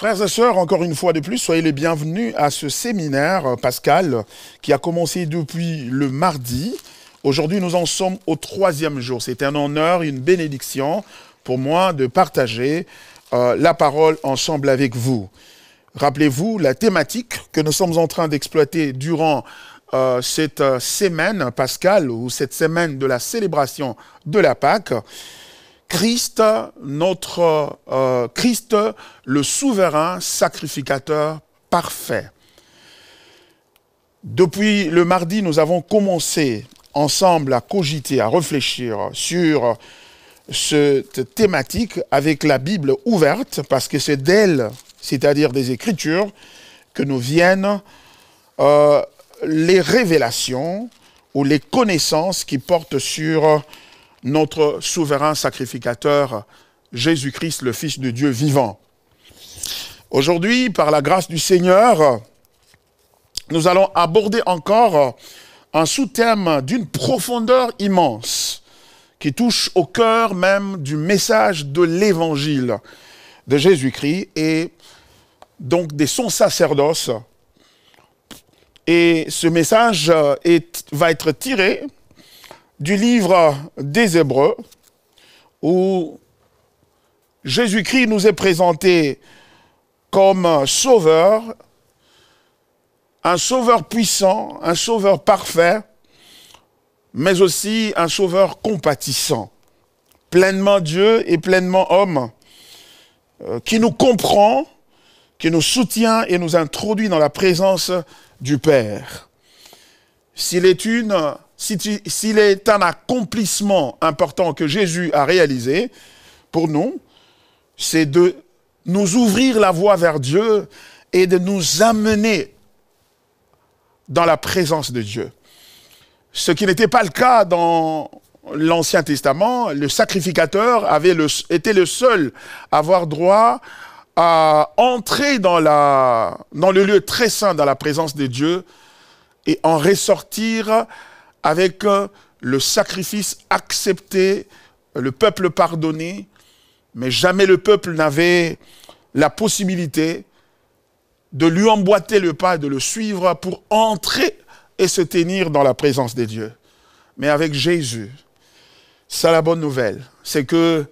Frères et sœurs, encore une fois de plus, soyez les bienvenus à ce séminaire pascal qui a commencé depuis le mardi. Aujourd'hui, nous en sommes au 3e jour. C'est un honneur, une bénédiction pour moi de partager la parole ensemble avec vous. Rappelez-vous la thématique que nous sommes en train d'exploiter durant cette semaine pascale ou cette semaine de la célébration de la Pâque. Christ, Christ, le souverain sacrificateur parfait. Depuis le mardi, nous avons commencé ensemble à cogiter, à réfléchir sur cette thématique avec la Bible ouverte, parce que c'est d'elle, c'est-à-dire des Écritures, que nous viennent les révélations ou les connaissances qui portent sur notre souverain sacrificateur, Jésus-Christ, le Fils de Dieu vivant. Aujourd'hui, par la grâce du Seigneur, nous allons aborder encore un sous-thème d'une profondeur immense qui touche au cœur même du message de l'Évangile de Jésus-Christ et donc de son sacerdoce. Et ce message va être tiré du livre des Hébreux, où Jésus-Christ nous est présenté comme sauveur, un sauveur puissant, un sauveur parfait, mais aussi un sauveur compatissant, pleinement Dieu et pleinement homme, qui nous comprend, qui nous soutient et nous introduit dans la présence du Père. S'il est un accomplissement important que Jésus a réalisé pour nous, c'est de nous ouvrir la voie vers Dieu et de nous amener dans la présence de Dieu. Ce qui n'était pas le cas dans l'Ancien Testament, le sacrificateur était le seul à avoir droit à entrer dans le lieu très saint, dans la présence de Dieu, et en ressortir avec le sacrifice accepté, le peuple pardonné, mais jamais le peuple n'avait la possibilité de lui emboîter le pas et de le suivre pour entrer et se tenir dans la présence de Dieu. Mais avec Jésus, c'est la bonne nouvelle, c'est que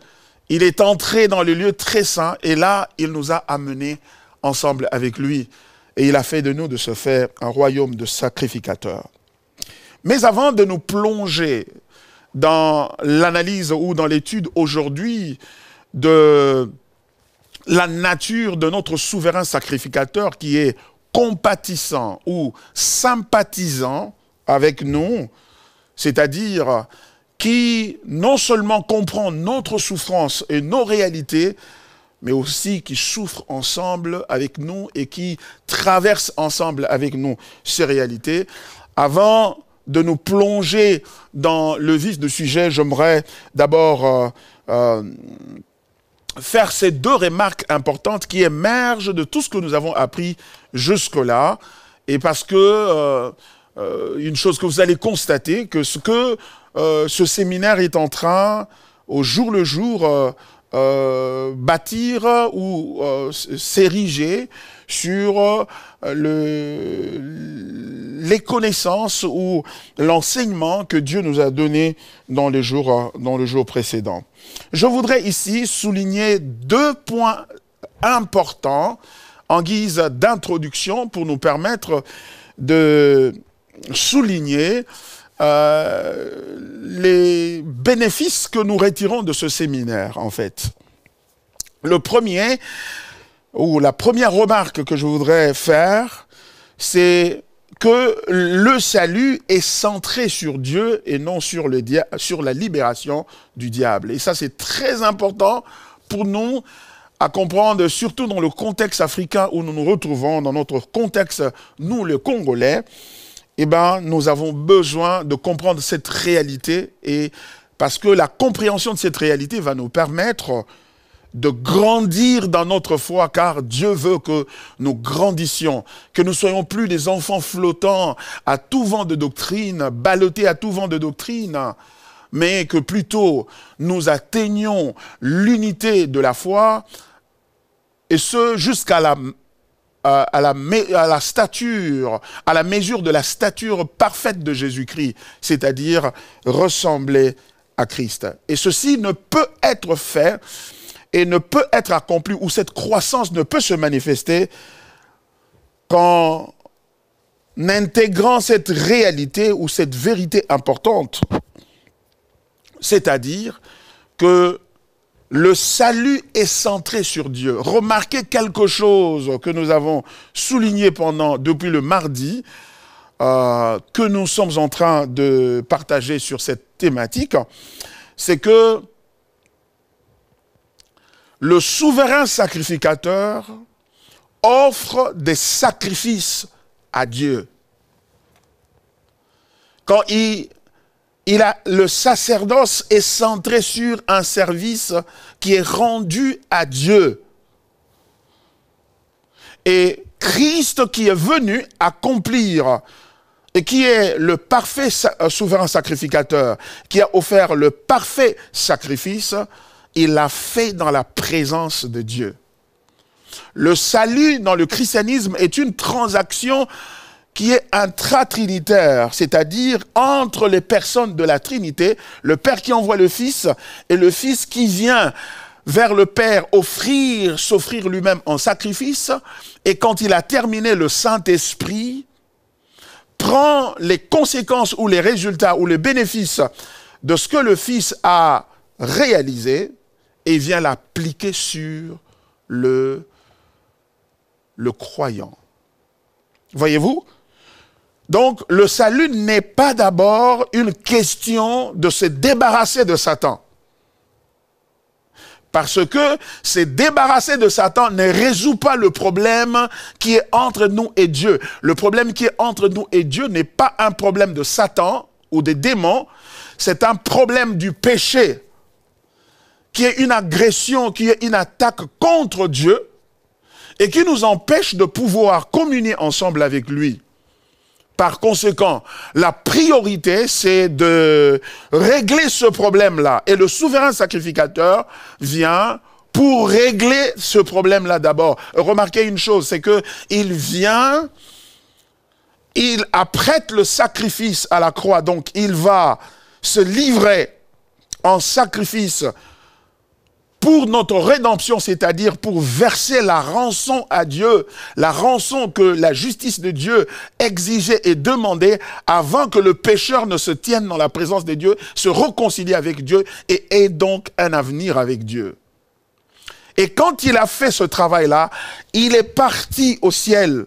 il est entré dans le lieu très saint et là, il nous a amenés ensemble avec lui et il a fait de nous de se faire un royaume de sacrificateurs. Mais avant de nous plonger dans l'analyse ou dans l'étude aujourd'hui de la nature de notre souverain sacrificateur qui est compatissant ou sympathisant avec nous, c'est-à-dire qui non seulement comprend notre souffrance et nos réalités, mais aussi qui souffre ensemble avec nous et qui traverse ensemble avec nous ces réalités. Avant de nous plonger dans le vif du sujet, j'aimerais d'abord faire ces deux remarques importantes qui émergent de tout ce que nous avons appris jusque-là. Et parce que, une chose que vous allez constater, que ce séminaire est en train, au jour le jour, bâtir ou s'ériger sur les connaissances ou l'enseignement que Dieu nous a donné dans le jour précédent. Je voudrais ici souligner deux points importants en guise d'introduction pour nous permettre de souligner les bénéfices que nous retirons de ce séminaire, en fait. Le premier, ou la première remarque que je voudrais faire, c'est que le salut est centré sur Dieu et non sur la libération du diable. Et ça, c'est très important pour nous à comprendre, surtout dans le contexte africain où nous nous retrouvons, dans notre contexte, nous, les Congolais. Eh bien, nous avons besoin de comprendre cette réalité et parce que la compréhension de cette réalité va nous permettre de grandir dans notre foi, car Dieu veut que nous grandissions, que nous ne soyons plus des enfants flottants à tout vent de doctrine, ballottés à tout vent de doctrine, mais que plutôt nous atteignions l'unité de la foi et ce jusqu'à la stature, à la mesure de la stature parfaite de Jésus-Christ, c'est-à-dire ressembler à Christ. Et ceci ne peut être fait et ne peut être accompli, ou cette croissance ne peut se manifester qu'en intégrant cette réalité ou cette vérité importante, c'est-à-dire que le salut est centré sur Dieu. Remarquez quelque chose que nous avons souligné depuis le mardi, que nous sommes en train de partager sur cette thématique, c'est que le souverain sacrificateur offre des sacrifices à Dieu. Quand le sacerdoce est centré sur un service qui est rendu à Dieu. Et Christ qui est venu accomplir, et qui est le parfait souverain sacrificateur, qui a offert le parfait sacrifice, il l'a fait dans la présence de Dieu. Le salut dans le christianisme est une transaction qui est intratrinitaire, c'est-à-dire entre les personnes de la Trinité, le Père qui envoie le Fils et le Fils qui vient vers le Père s'offrir lui-même en sacrifice, et quand il a terminé, le Saint-Esprit prend les conséquences ou les résultats ou les bénéfices de ce que le Fils a réalisé et vient l'appliquer sur le croyant. Voyez-vous? Donc, le salut n'est pas d'abord une question de se débarrasser de Satan. Parce que se débarrasser de Satan ne résout pas le problème qui est entre nous et Dieu. Le problème qui est entre nous et Dieu n'est pas un problème de Satan ou des démons, c'est un problème du péché, qui est une agression, qui est une attaque contre Dieu, et qui nous empêche de pouvoir communier ensemble avec lui. Par conséquent, la priorité, c'est de régler ce problème-là. Et le souverain sacrificateur vient pour régler ce problème-là d'abord. Remarquez une chose, c'est qu'il vient, il apprête le sacrifice à la croix. Donc, il va se livrer en sacrifice pour notre rédemption, c'est-à-dire pour verser la rançon à Dieu, la rançon que la justice de Dieu exigeait et demandait avant que le pécheur ne se tienne dans la présence de Dieu, se réconcilie avec Dieu et ait donc un avenir avec Dieu. Et quand il a fait ce travail-là, il est parti au ciel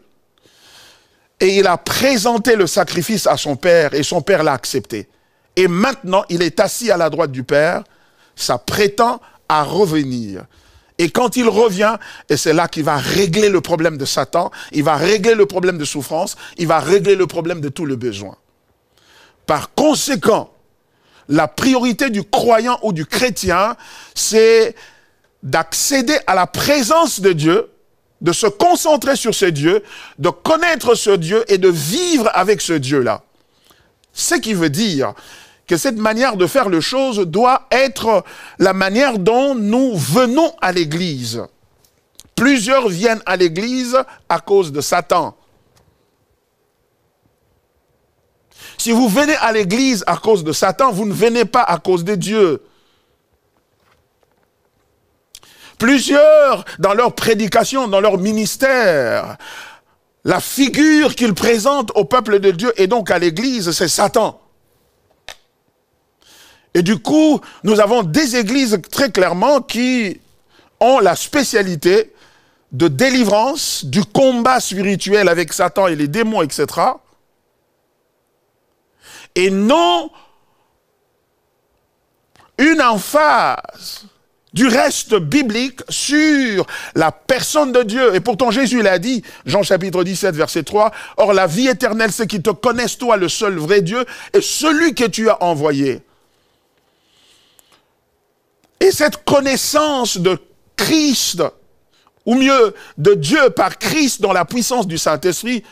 et il a présenté le sacrifice à son Père et son Père l'a accepté. Et maintenant, il est assis à la droite du Père, s'apprêtant à revenir. Et quand il revient, et c'est là qu'il va régler le problème de Satan, il va régler le problème de souffrance, il va régler le problème de tout le besoin. Par conséquent, la priorité du croyant ou du chrétien, c'est d'accéder à la présence de Dieu, de se concentrer sur ce Dieu, de connaître ce Dieu et de vivre avec ce Dieu-là. Ce qui veut dire que cette manière de faire les choses doit être la manière dont nous venons à l'église. Plusieurs viennent à l'église à cause de Satan. Si vous venez à l'église à cause de Satan, vous ne venez pas à cause de Dieu. Plusieurs, dans leur prédication, dans leur ministère, la figure qu'ils présentent au peuple de Dieu et donc à l'église, c'est Satan. Et du coup, nous avons des églises très clairement qui ont la spécialité de délivrance, du combat spirituel avec Satan et les démons, etc. Et non une emphase du reste biblique sur la personne de Dieu. Et pourtant Jésus l'a dit, Jean chapitre 17, verset 3, « Or la vie éternelle, c'est qu'ils te connaissent toi, le seul vrai Dieu, et celui que tu as envoyé. » Et cette connaissance de Christ, ou mieux, de Dieu par Christ dans la puissance du Saint-Esprit,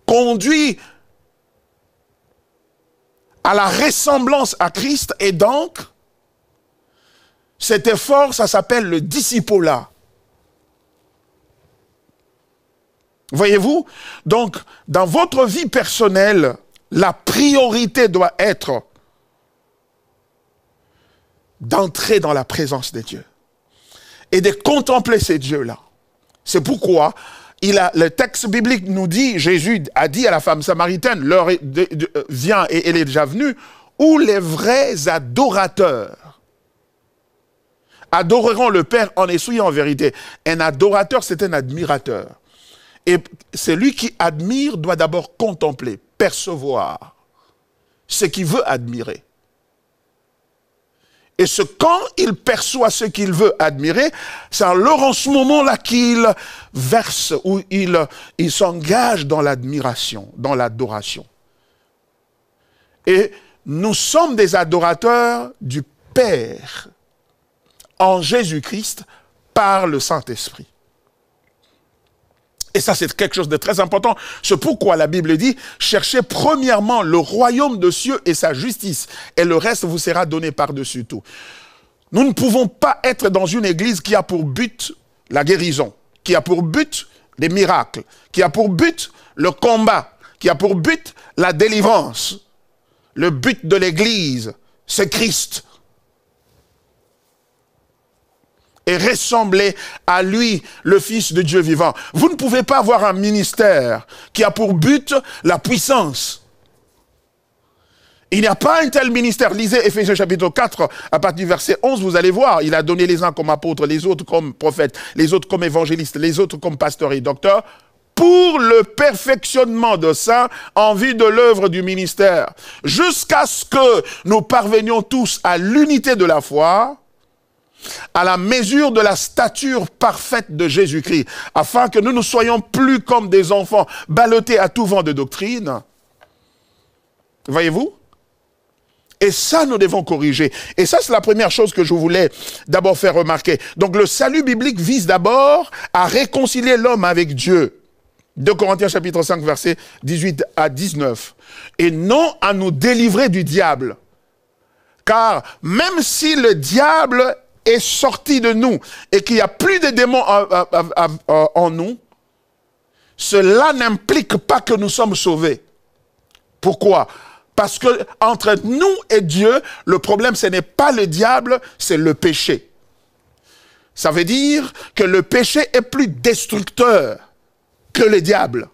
conduit à la ressemblance à Christ, et donc, cet effort, ça s'appelle le discipolat. Voyez-vous? Donc, dans votre vie personnelle, la priorité doit être d'entrer dans la présence de Dieu et de contempler ces dieux-là. C'est pourquoi le texte biblique nous dit, Jésus a dit à la femme samaritaine, l'heure vient et elle est déjà venue, où les vrais adorateurs adoreront le Père en esprit et en vérité. Un adorateur, c'est un admirateur. Et celui qui admire doit d'abord contempler, percevoir ce qu'il veut admirer. Et quand il perçoit ce qu'il veut admirer, c'est alors en ce moment-là qu'il verse ou il s'engage dans l'admiration, dans l'adoration. Et nous sommes des adorateurs du Père en Jésus-Christ par le Saint-Esprit. Et ça, c'est quelque chose de très important. C'est pourquoi la Bible dit, cherchez premièrement le royaume de cieux et sa justice, et le reste vous sera donné par-dessus tout. Nous ne pouvons pas être dans une église qui a pour but la guérison, qui a pour but les miracles, qui a pour but le combat, qui a pour but la délivrance. Le but de l'église, c'est Christ. Et ressembler à lui, le Fils de Dieu vivant. Vous ne pouvez pas avoir un ministère qui a pour but la puissance. Il n'y a pas un tel ministère. Lisez Éphésiens chapitre 4, à partir du verset 11, vous allez voir. Il a donné les uns comme apôtres, les autres comme prophètes, les autres comme évangélistes, les autres comme pasteurs et docteurs, pour le perfectionnement de ça, en vue de l'œuvre du ministère, jusqu'à ce que nous parvenions tous à l'unité de la foi, à la mesure de la stature parfaite de Jésus-Christ, afin que nous ne soyons plus comme des enfants ballottés à tout vent de doctrine. Voyez-vous? Et ça, nous devons corriger. Et ça, c'est la première chose que je voulais d'abord faire remarquer. Donc, le salut biblique vise d'abord à réconcilier l'homme avec Dieu. 2 Corinthiens chapitre 5, versets 18 à 19. Et non à nous délivrer du diable. Car même si le diable est sorti de nous et qu'il n'y a plus de démons en nous, cela n'implique pas que nous sommes sauvés. Pourquoi? Parce que entre nous et Dieu, le problème, ce n'est pas le diable, c'est le péché. Ça veut dire que le péché est plus destructeur que le diable.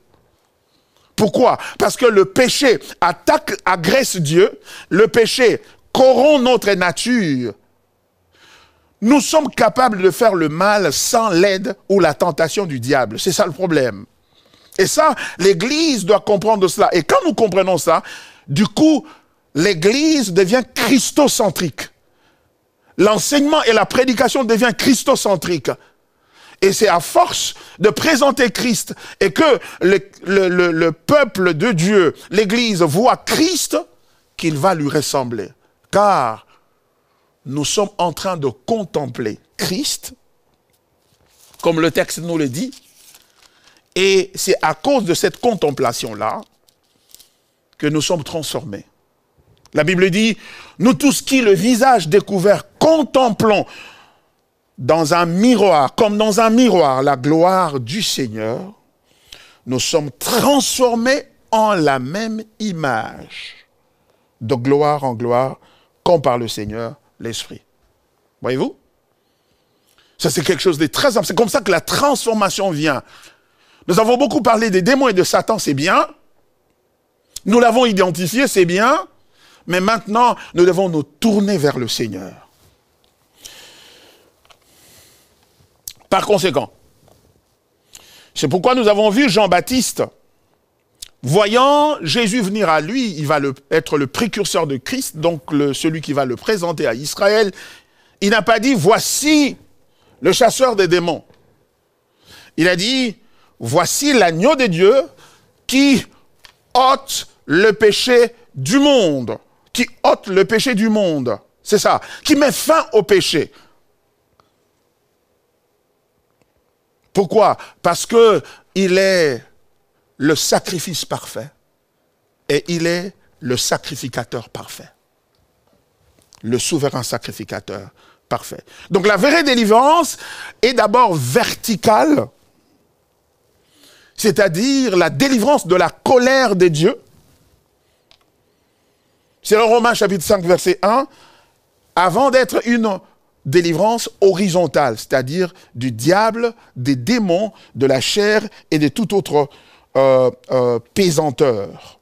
Pourquoi? Parce que le péché agresse Dieu, le péché corrompt notre nature. Nous sommes capables de faire le mal sans l'aide ou la tentation du diable. C'est ça le problème. Et ça, l'Église doit comprendre cela. Et quand nous comprenons ça, du coup, l'Église devient christocentrique. L'enseignement et la prédication devient christocentrique. Et c'est à force de présenter Christ et que le peuple de Dieu, l'Église, voit Christ, qu'il va lui ressembler. Car nous sommes en train de contempler Christ, comme le texte nous le dit, et c'est à cause de cette contemplation-là que nous sommes transformés. La Bible dit, nous tous qui, le visage découvert, contemplons dans un miroir, comme dans un miroir, la gloire du Seigneur, nous sommes transformés en la même image, de gloire en gloire, comme par le Seigneur, l'Esprit. Voyez-vous? Ça, c'est quelque chose de très simple. C'est comme ça que la transformation vient. Nous avons beaucoup parlé des démons et de Satan, c'est bien. Nous l'avons identifié, c'est bien. Mais maintenant, nous devons nous tourner vers le Seigneur. Par conséquent, c'est pourquoi nous avons vu Jean-Baptiste, voyant Jésus venir à lui, il va être le précurseur de Christ, donc celui qui va le présenter à Israël. Il n'a pas dit, voici le chasseur des démons. Il a dit, voici l'agneau de Dieu qui ôte le péché du monde. Qui ôte le péché du monde. C'est ça. Qui met fin au péché. Pourquoi? Parce que il est le sacrifice parfait. Et il est le sacrificateur parfait. Le souverain sacrificateur parfait. Donc la vraie délivrance est d'abord verticale. c'est-à-dire la délivrance de la colère des dieux. C'est dans Romains chapitre 5, verset 1, avant d'être une délivrance horizontale, c'est-à-dire du diable, des démons, de la chair et de toute autre pesanteur.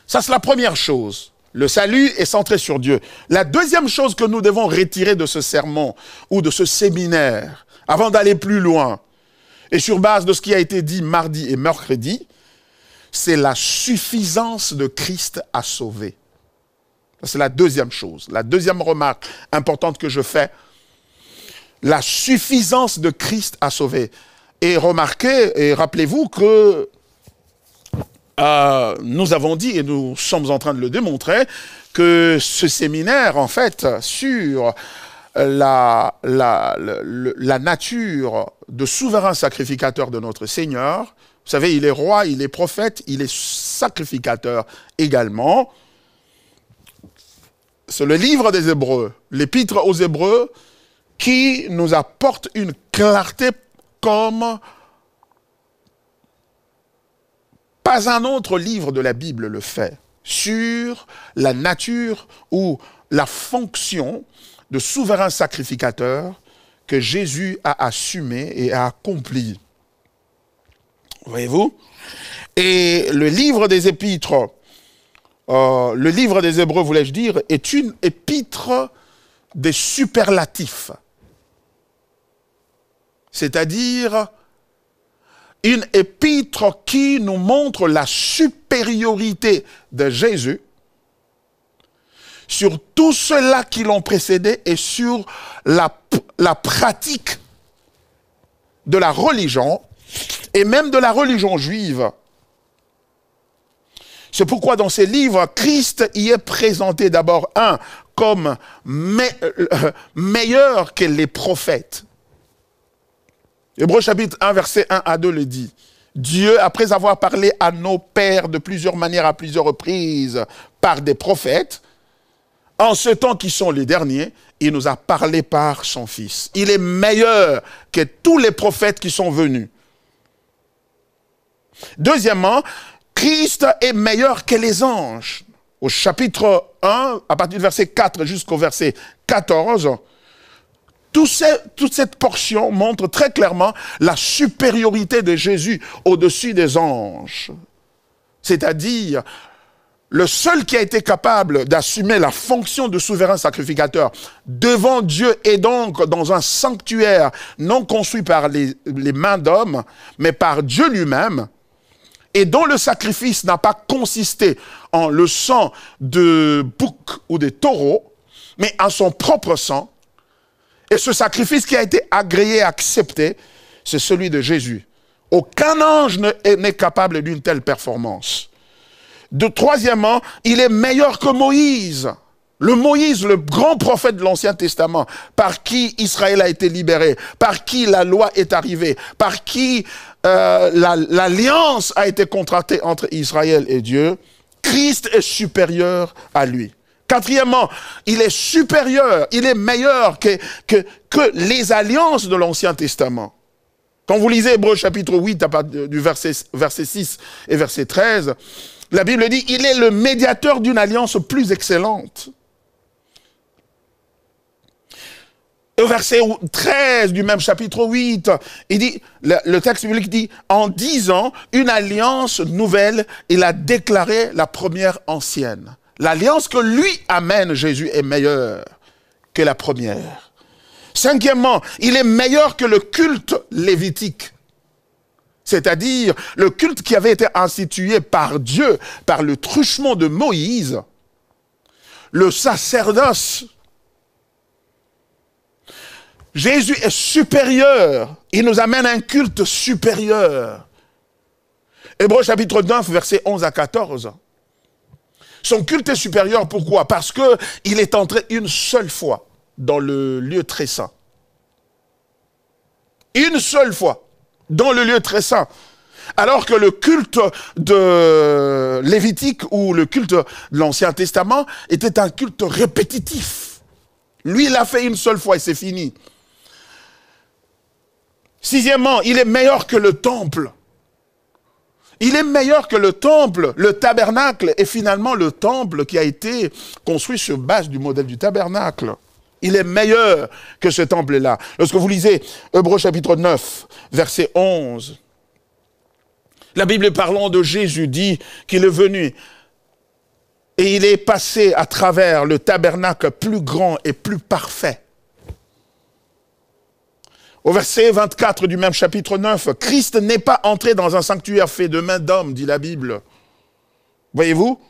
Ça, c'est la première chose. Le salut est centré sur Dieu. La deuxième chose que nous devons retirer de ce sermon ou de ce séminaire, avant d'aller plus loin, et sur base de ce qui a été dit mardi et mercredi, c'est la suffisance de Christ à sauver. C'est la deuxième chose, la deuxième remarque importante que je fais. La suffisance de Christ à sauver. Et remarquez, et rappelez-vous que nous avons dit, et nous sommes en train de le démontrer, que ce séminaire, en fait, sur la nature de souverain sacrificateur de notre Seigneur, vous savez, il est roi, il est prophète, il est sacrificateur également. C'est le livre des Hébreux, l'épître aux Hébreux, qui nous apporte une clarté comme pas un autre livre de la Bible le fait, sur la nature ou la fonction de souverain sacrificateur que Jésus a assumé et a accompli. Voyez-vous? Et le livre des épîtres, le livre des Hébreux, voulais-je dire, est une épître des superlatifs. C'est-à-dire une épître qui nous montre la supériorité de Jésus sur tous ceux-là qui l'ont précédé et sur la pratique de la religion et même de la religion juive. C'est pourquoi dans ces livres, Christ y est présenté d'abord, comme meilleur que les prophètes. Hébreux chapitre 1, verset 1 à 2 le dit. Dieu, après avoir parlé à nos pères de plusieurs manières, à plusieurs reprises, par des prophètes, en ce temps qui sont les derniers, il nous a parlé par son Fils. Il est meilleur que tous les prophètes qui sont venus. Deuxièmement, Christ est meilleur que les anges. Au chapitre 1, à partir du verset 4 jusqu'au verset 14, toute cette portion montre très clairement la supériorité de Jésus au-dessus des anges. C'est-à-dire, le seul qui a été capable d'assumer la fonction de souverain sacrificateur devant Dieu et donc dans un sanctuaire non construit par les mains d'hommes, mais par Dieu lui-même, et dont le sacrifice n'a pas consisté en le sang de bouc ou de taureau, mais en son propre sang. Et ce sacrifice qui a été agréé, accepté, c'est celui de Jésus. Aucun ange n'est capable d'une telle performance. Troisièmement, il est meilleur que Moïse. Le Moïse, le grand prophète de l'Ancien Testament, par qui Israël a été libéré, par qui la loi est arrivée, par qui l'alliance a été contractée entre Israël et Dieu, Christ est supérieur à lui. Quatrièmement, il est supérieur, il est meilleur que les alliances de l'Ancien Testament. Quand vous lisez Hébreux chapitre 8, à partir du verset 6 et verset 13, la Bible dit, il est le médiateur d'une alliance plus excellente. Au verset 13 du même chapitre 8, il dit, le texte biblique dit, en 10 ans, une alliance nouvelle, il a déclaré la première ancienne. L'alliance que lui amène Jésus est meilleure que la première. Cinquièmement, il est meilleur que le culte lévitique. C'est-à-dire le culte qui avait été institué par Dieu, par le truchement de Moïse, le sacerdoce. Jésus est supérieur, il nous amène un culte supérieur. Hébreux chapitre 9, versets 11 à 14. Son culte est supérieur, pourquoi? Parce qu'il est entré une seule fois dans le lieu très saint. Une seule fois dans le lieu très saint. Alors que le culte de Lévitique ou le culte de l'Ancien Testament était un culte répétitif. Lui, il l'a fait une seule fois et c'est fini. Sixièmement, il est meilleur que le temple. Il est meilleur que le temple, le tabernacle, et finalement le temple qui a été construit sur base du modèle du tabernacle. Il est meilleur que ce temple-là. Lorsque vous lisez Hébreux chapitre 9, verset 11, la Bible parlant de Jésus dit qu'il est venu et il est passé à travers le tabernacle plus grand et plus parfait. Au verset 24 du même chapitre 9, Christ n'est pas entré dans un sanctuaire fait de main d'homme, dit la Bible. Voyez-vous?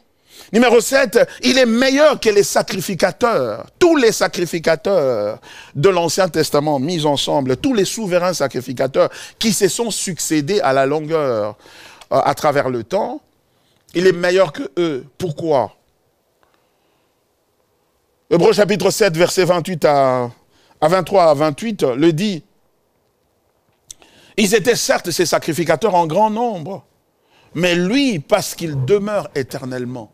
Numéro 7, il est meilleur que les sacrificateurs. Tous les sacrificateurs de l'Ancien Testament mis ensemble, tous les souverains sacrificateurs qui se sont succédés à la longueur, à travers le temps, il est meilleur que eux. Pourquoi? Hébreux chapitre 7, verset 28 à 23 à 28, le dit. Ils étaient certes ces sacrificateurs en grand nombre, mais lui, parce qu'il demeure éternellement.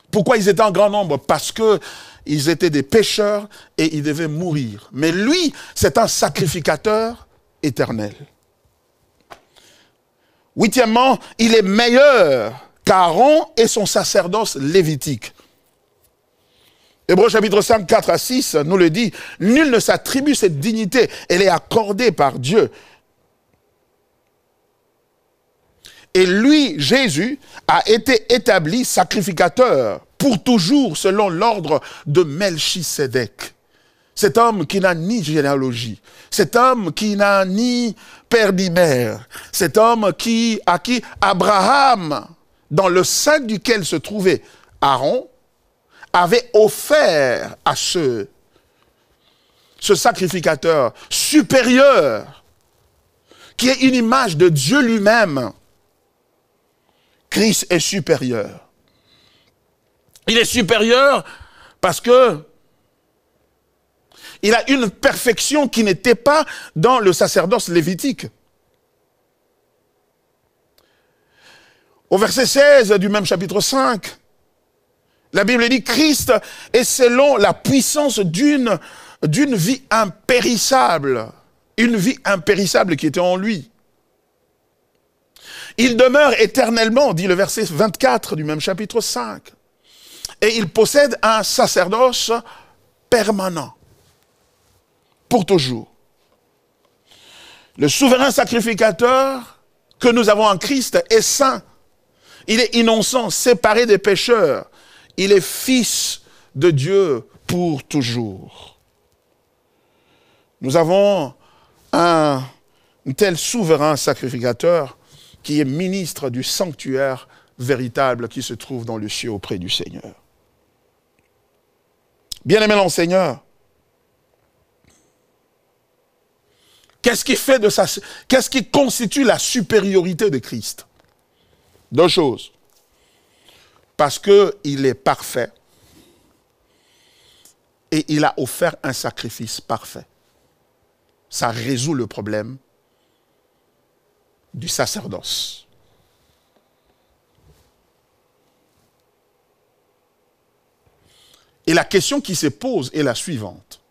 Pourquoi ils étaient en grand nombre? Parce qu'ils étaient des pécheurs et ils devaient mourir. Mais lui, c'est un sacrificateur éternel. Huitièmement, il est meilleur qu'Aaron et son sacerdoce lévitique. Hébreux chapitre 5, 4 à 6 nous le dit. Nul ne s'attribue cette dignité, elle est accordée par Dieu. Et lui, Jésus, a été établi sacrificateur pour toujours selon l'ordre de Melchisédek. Cet homme qui n'a ni généalogie, cet homme qui n'a ni père ni mère, cet homme à qui Abraham, dans le sein duquel se trouvait Aaron, avait offert à ce sacrificateur supérieur, qui est une image de Dieu lui-même. Christ est supérieur. Il est supérieur parce que il a une perfection qui n'était pas dans le sacerdoce lévitique. Au verset 16 du même chapitre 5, la Bible dit, Christ est selon la puissance d'une vie impérissable. Une vie impérissable qui était en lui. Il demeure éternellement, dit le verset 24 du même chapitre 5. Et il possède un sacerdoce permanent. Pour toujours. Le souverain sacrificateur que nous avons en Christ est saint. Il est innocent, séparé des pécheurs. Il est fils de Dieu pour toujours. Nous avons un tel souverain sacrificateur qui est ministre du sanctuaire véritable qui se trouve dans le ciel auprès du Seigneur. Bien-aimé dans le Seigneur, qu'est-ce qui constitue la supériorité de Christ? Deux choses. Parce qu'il est parfait et il a offert un sacrifice parfait. Ça résout le problème du sacerdoce. Et la question qui se pose est la suivante.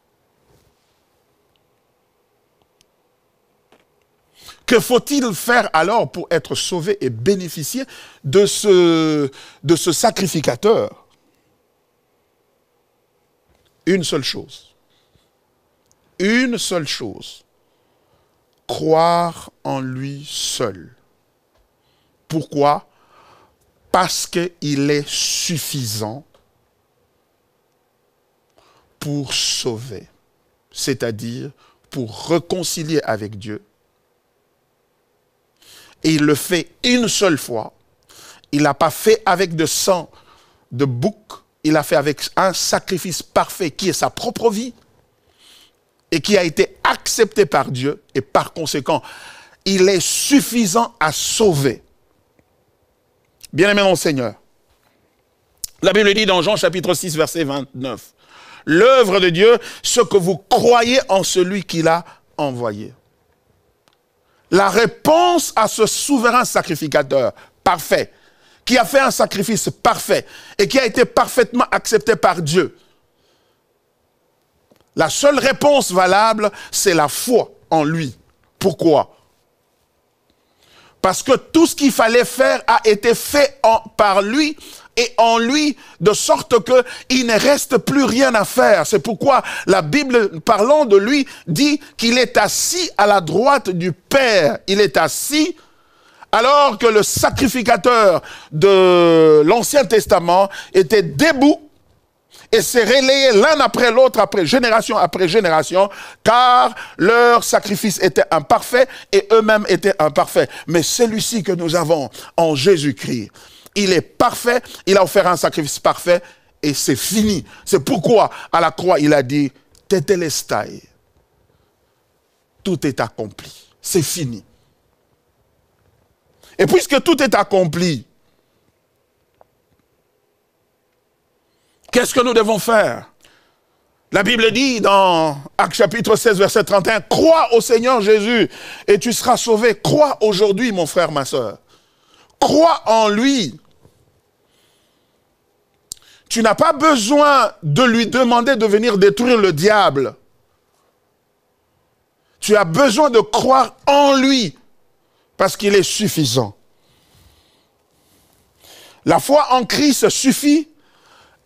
Que faut-il faire alors pour être sauvé et bénéficier de ce sacrificateur? Une seule chose. Une seule chose. Croire en lui seul. Pourquoi? Parce qu'il est suffisant pour sauver. C'est-à-dire pour réconcilier avec Dieu. Et il le fait une seule fois. Il n'a pas fait avec de sang de bouc. Il a fait avec un sacrifice parfait qui est sa propre vie et qui a été accepté par Dieu. Et par conséquent, il est suffisant à sauver. Bien-aimé mon Seigneur, la Bible dit dans Jean chapitre 6, verset 29, « L'œuvre de Dieu, ce que vous croyez en celui qui l'a envoyé. » La réponse à ce souverain sacrificateur parfait, qui a fait un sacrifice parfait et qui a été parfaitement accepté par Dieu. La seule réponse valable, c'est la foi en lui Pourquoi? Parce que tout ce qu'il fallait faire a été fait par lui et en lui, de sorte qu'il ne reste plus rien à faire. C'est pourquoi la Bible, parlant de lui, dit qu'il est assis à la droite du Père. Il est assis alors que le sacrificateur de l'Ancien Testament était debout et s'est relayé l'un après l'autre, après génération, car leur sacrifice était imparfait et eux-mêmes étaient imparfaits. Mais celui-ci que nous avons en Jésus-Christ, il est parfait, il a offert un sacrifice parfait et c'est fini. C'est pourquoi à la croix il a dit « Tetelestai ». Tout est accompli, c'est fini. Et puisque tout est accompli, qu'est-ce que nous devons faire? La Bible dit dans Actes chapitre 16, verset 31, « Crois au Seigneur Jésus et tu seras sauvé. » Crois aujourd'hui, mon frère, ma soeur. Crois en lui. Tu n'as pas besoin de lui demander de venir détruire le diable. Tu as besoin de croire en lui parce qu'il est suffisant. La foi en Christ suffit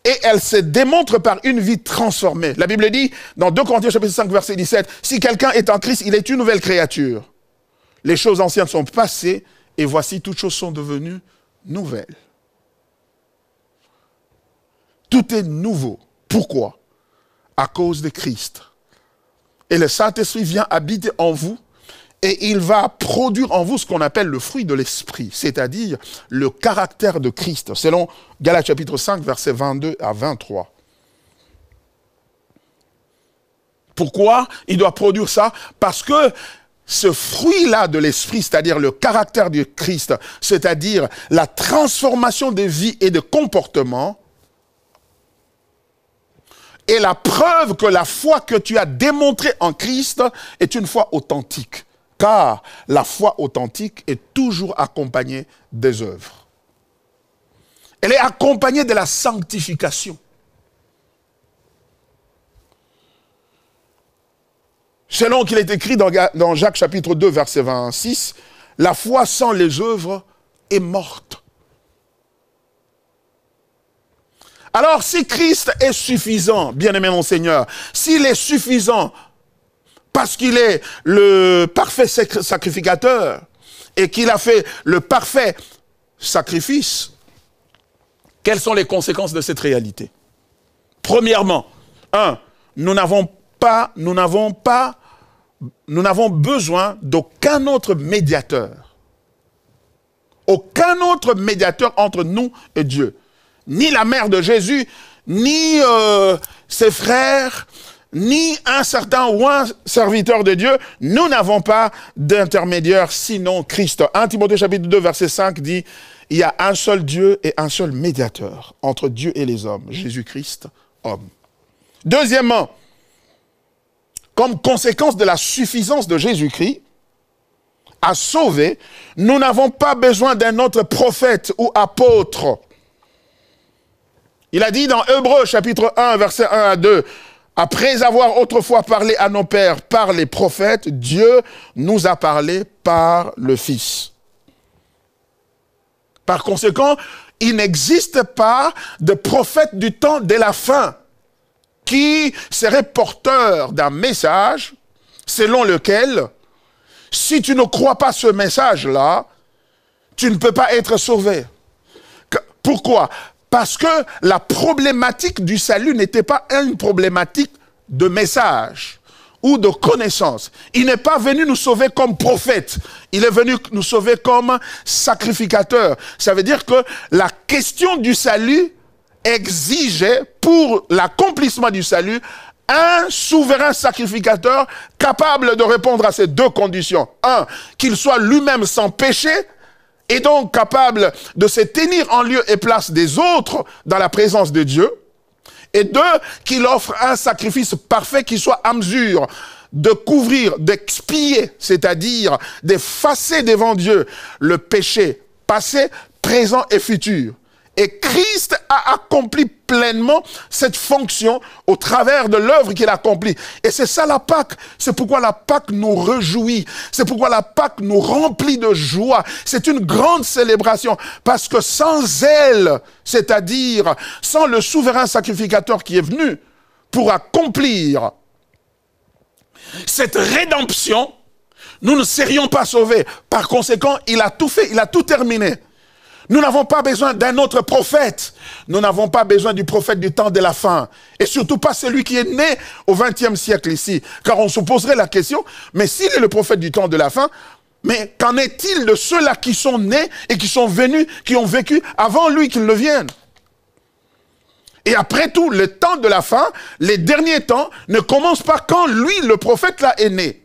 et elle se démontre par une vie transformée. La Bible dit, dans 2 Corinthiens chapitre 5, verset 17, « Si quelqu'un est en Christ, il est une nouvelle créature. Les choses anciennes sont passées et voici, toutes choses sont devenues nouvelles. » Tout est nouveau. Pourquoi? À cause de Christ. Et le Saint-Esprit vient habiter en vous et il va produire en vous ce qu'on appelle le fruit de l'Esprit, c'est-à-dire le caractère de Christ, selon Galates chapitre 5, versets 22 à 23. Pourquoi il doit produire ça? Parce que ce fruit-là de l'Esprit, c'est-à-dire le caractère de Christ, c'est-à-dire la transformation de vie et de comportement, est la preuve que la foi que tu as démontrée en Christ est une foi authentique. Car la foi authentique est toujours accompagnée des œuvres. Elle est accompagnée de la sanctification. Selon qu'il est écrit dans Jacques chapitre 2, verset 26, la foi sans les œuvres est morte. Alors, si Christ est suffisant, bien-aimé mon Seigneur, s'il est suffisant parce qu'il est le parfait sacrificateur et qu'il a fait le parfait sacrifice, quelles sont les conséquences de cette réalité? Premièrement, nous n'avons besoin d'aucun autre médiateur. Aucun autre médiateur entre nous et Dieu. Ni la mère de Jésus, ni ses frères, ni un certain ou un serviteur de Dieu. Nous n'avons pas d'intermédiaire sinon Christ. 1 Timothée chapitre 2, verset 5 dit, « Il y a un seul Dieu et un seul médiateur entre Dieu et les hommes, Jésus-Christ, homme. » Deuxièmement, comme conséquence de la suffisance de Jésus-Christ à sauver, nous n'avons pas besoin d'un autre prophète ou apôtre. Il a dit dans Hébreux chapitre 1, verset 1 à 2, « Après avoir autrefois parlé à nos pères par les prophètes, Dieu nous a parlé par le Fils. » Par conséquent, il n'existe pas de prophète du temps de la fin qui serait porteur d'un message selon lequel, si tu ne crois pas ce message-là, tu ne peux pas être sauvé. Pourquoi? Parce que la problématique du salut n'était pas une problématique de message ou de connaissance. Il n'est pas venu nous sauver comme prophète. Il est venu nous sauver comme sacrificateur. Ça veut dire que la question du salut exigeait, pour l'accomplissement du salut, un souverain sacrificateur capable de répondre à ces deux conditions. Un, qu'il soit lui-même sans péché, et donc capable de se tenir en lieu et place des autres dans la présence de Dieu. Et deux, qu'il offre un sacrifice parfait qui soit à mesure de couvrir, d'expier, c'est-à-dire d'effacer devant Dieu le péché passé, présent et futur. Et Christ a accompli pleinement cette fonction au travers de l'œuvre qu'il a accomplie. Et c'est ça la Pâque. C'est pourquoi la Pâque nous réjouit. C'est pourquoi la Pâque nous remplit de joie. C'est une grande célébration. Parce que sans elle, c'est-à-dire sans le souverain sacrificateur qui est venu pour accomplir cette rédemption, nous ne serions pas sauvés. Par conséquent, il a tout fait, il a tout terminé. Nous n'avons pas besoin d'un autre prophète. Nous n'avons pas besoin du prophète du temps de la fin. Et surtout pas celui qui est né au XXe siècle ici. Car on se poserait la question, mais s'il est le prophète du temps de la fin, mais qu'en est-il de ceux-là qui sont nés et qui sont venus, qui ont vécu avant lui qu'il ne vienne? Et après tout, le temps de la fin, les derniers temps, ne commencent pas quand lui, le prophète là, est né.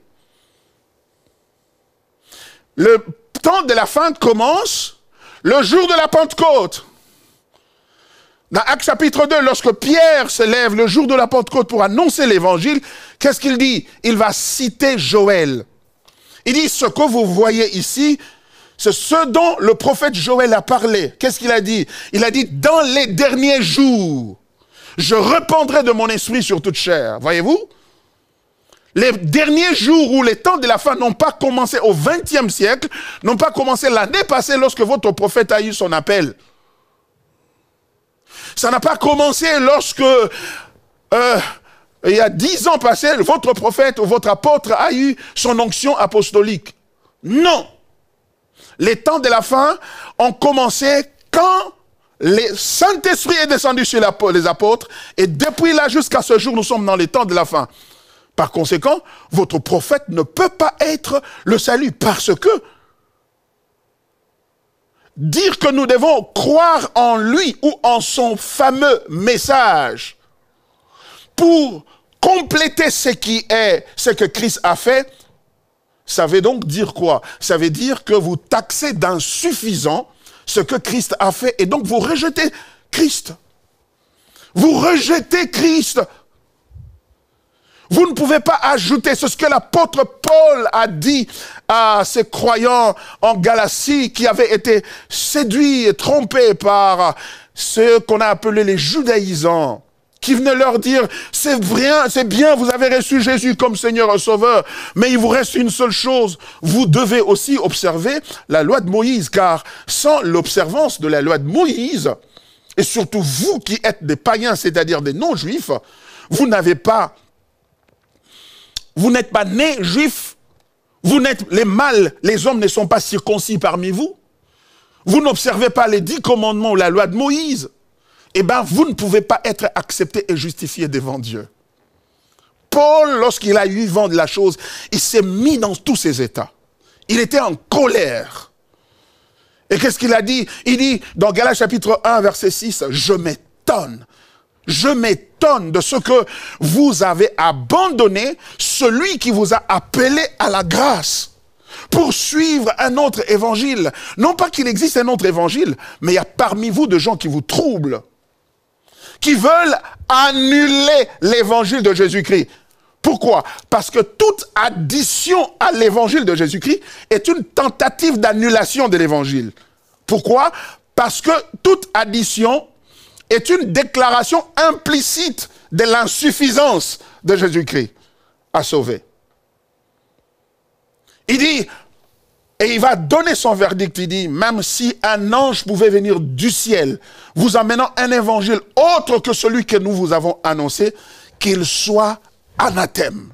Le temps de la fin commence le jour de la Pentecôte. Dans Actes chapitre 2, lorsque Pierre se lève le jour de la Pentecôte pour annoncer l'évangile, qu'est-ce qu'il dit? Il va citer Joël. Il dit, ce que vous voyez ici, c'est ce dont le prophète Joël a parlé. Qu'est-ce qu'il a dit? Il a dit, dans les derniers jours, je répandrai de mon esprit sur toute chair. Voyez-vous? Les derniers jours où les temps de la fin n'ont pas commencé au XXe siècle, n'ont pas commencé l'année passée lorsque votre prophète a eu son appel. Ça n'a pas commencé lorsque, il y a 10 ans passés, votre prophète ou votre apôtre a eu son onction apostolique. Non. Les temps de la fin ont commencé quand le Saint-Esprit est descendu sur les apôtres, et depuis là jusqu'à ce jour, nous sommes dans les temps de la fin. Par conséquent, votre prophète ne peut pas être le salut, parce que dire que nous devons croire en lui ou en son fameux message pour compléter ce que Christ a fait, ça veut donc dire quoi? Ça veut dire que vous taxez d'insuffisant ce que Christ a fait, et donc vous rejetez Christ. Vous rejetez Christ. Vous ne pouvez pas ajouter, c'est ce que l'apôtre Paul a dit à ces croyants en Galatie qui avaient été séduits et trompés par ceux qu'on a appelés les judaïsants, qui venaient leur dire, c'est bien, vous avez reçu Jésus comme Seigneur et Sauveur, mais il vous reste une seule chose, vous devez aussi observer la loi de Moïse, car sans l'observance de la loi de Moïse, et surtout vous qui êtes des païens, c'est-à-dire des non-juifs, vous n'êtes pas nés juifs, les hommes ne sont pas circoncis parmi vous, vous n'observez pas les 10 commandements ou la loi de Moïse, eh bien, vous ne pouvez pas être accepté et justifié devant Dieu. Paul, lorsqu'il a eu vent de la chose, il s'est mis dans tous ses états. Il était en colère. Et qu'est-ce qu'il a dit? Il dit, dans Galates chapitre 1, verset 6, « Je m'étonne de ce que vous avez abandonné celui qui vous a appelé à la grâce pour suivre un autre évangile. » Non pas qu'il existe un autre évangile, mais il y a parmi vous des gens qui vous troublent, qui veulent annuler l'évangile de Jésus-Christ. Pourquoi? Parce que toute addition à l'évangile de Jésus-Christ est une tentative d'annulation de l'évangile. Pourquoi? Parce que toute addition est une déclaration implicite de l'insuffisance de Jésus-Christ à sauver. Il dit, et il va donner son verdict, il dit, même si un ange pouvait venir du ciel, vous amenant un évangile autre que celui que nous vous avons annoncé, qu'il soit anathème,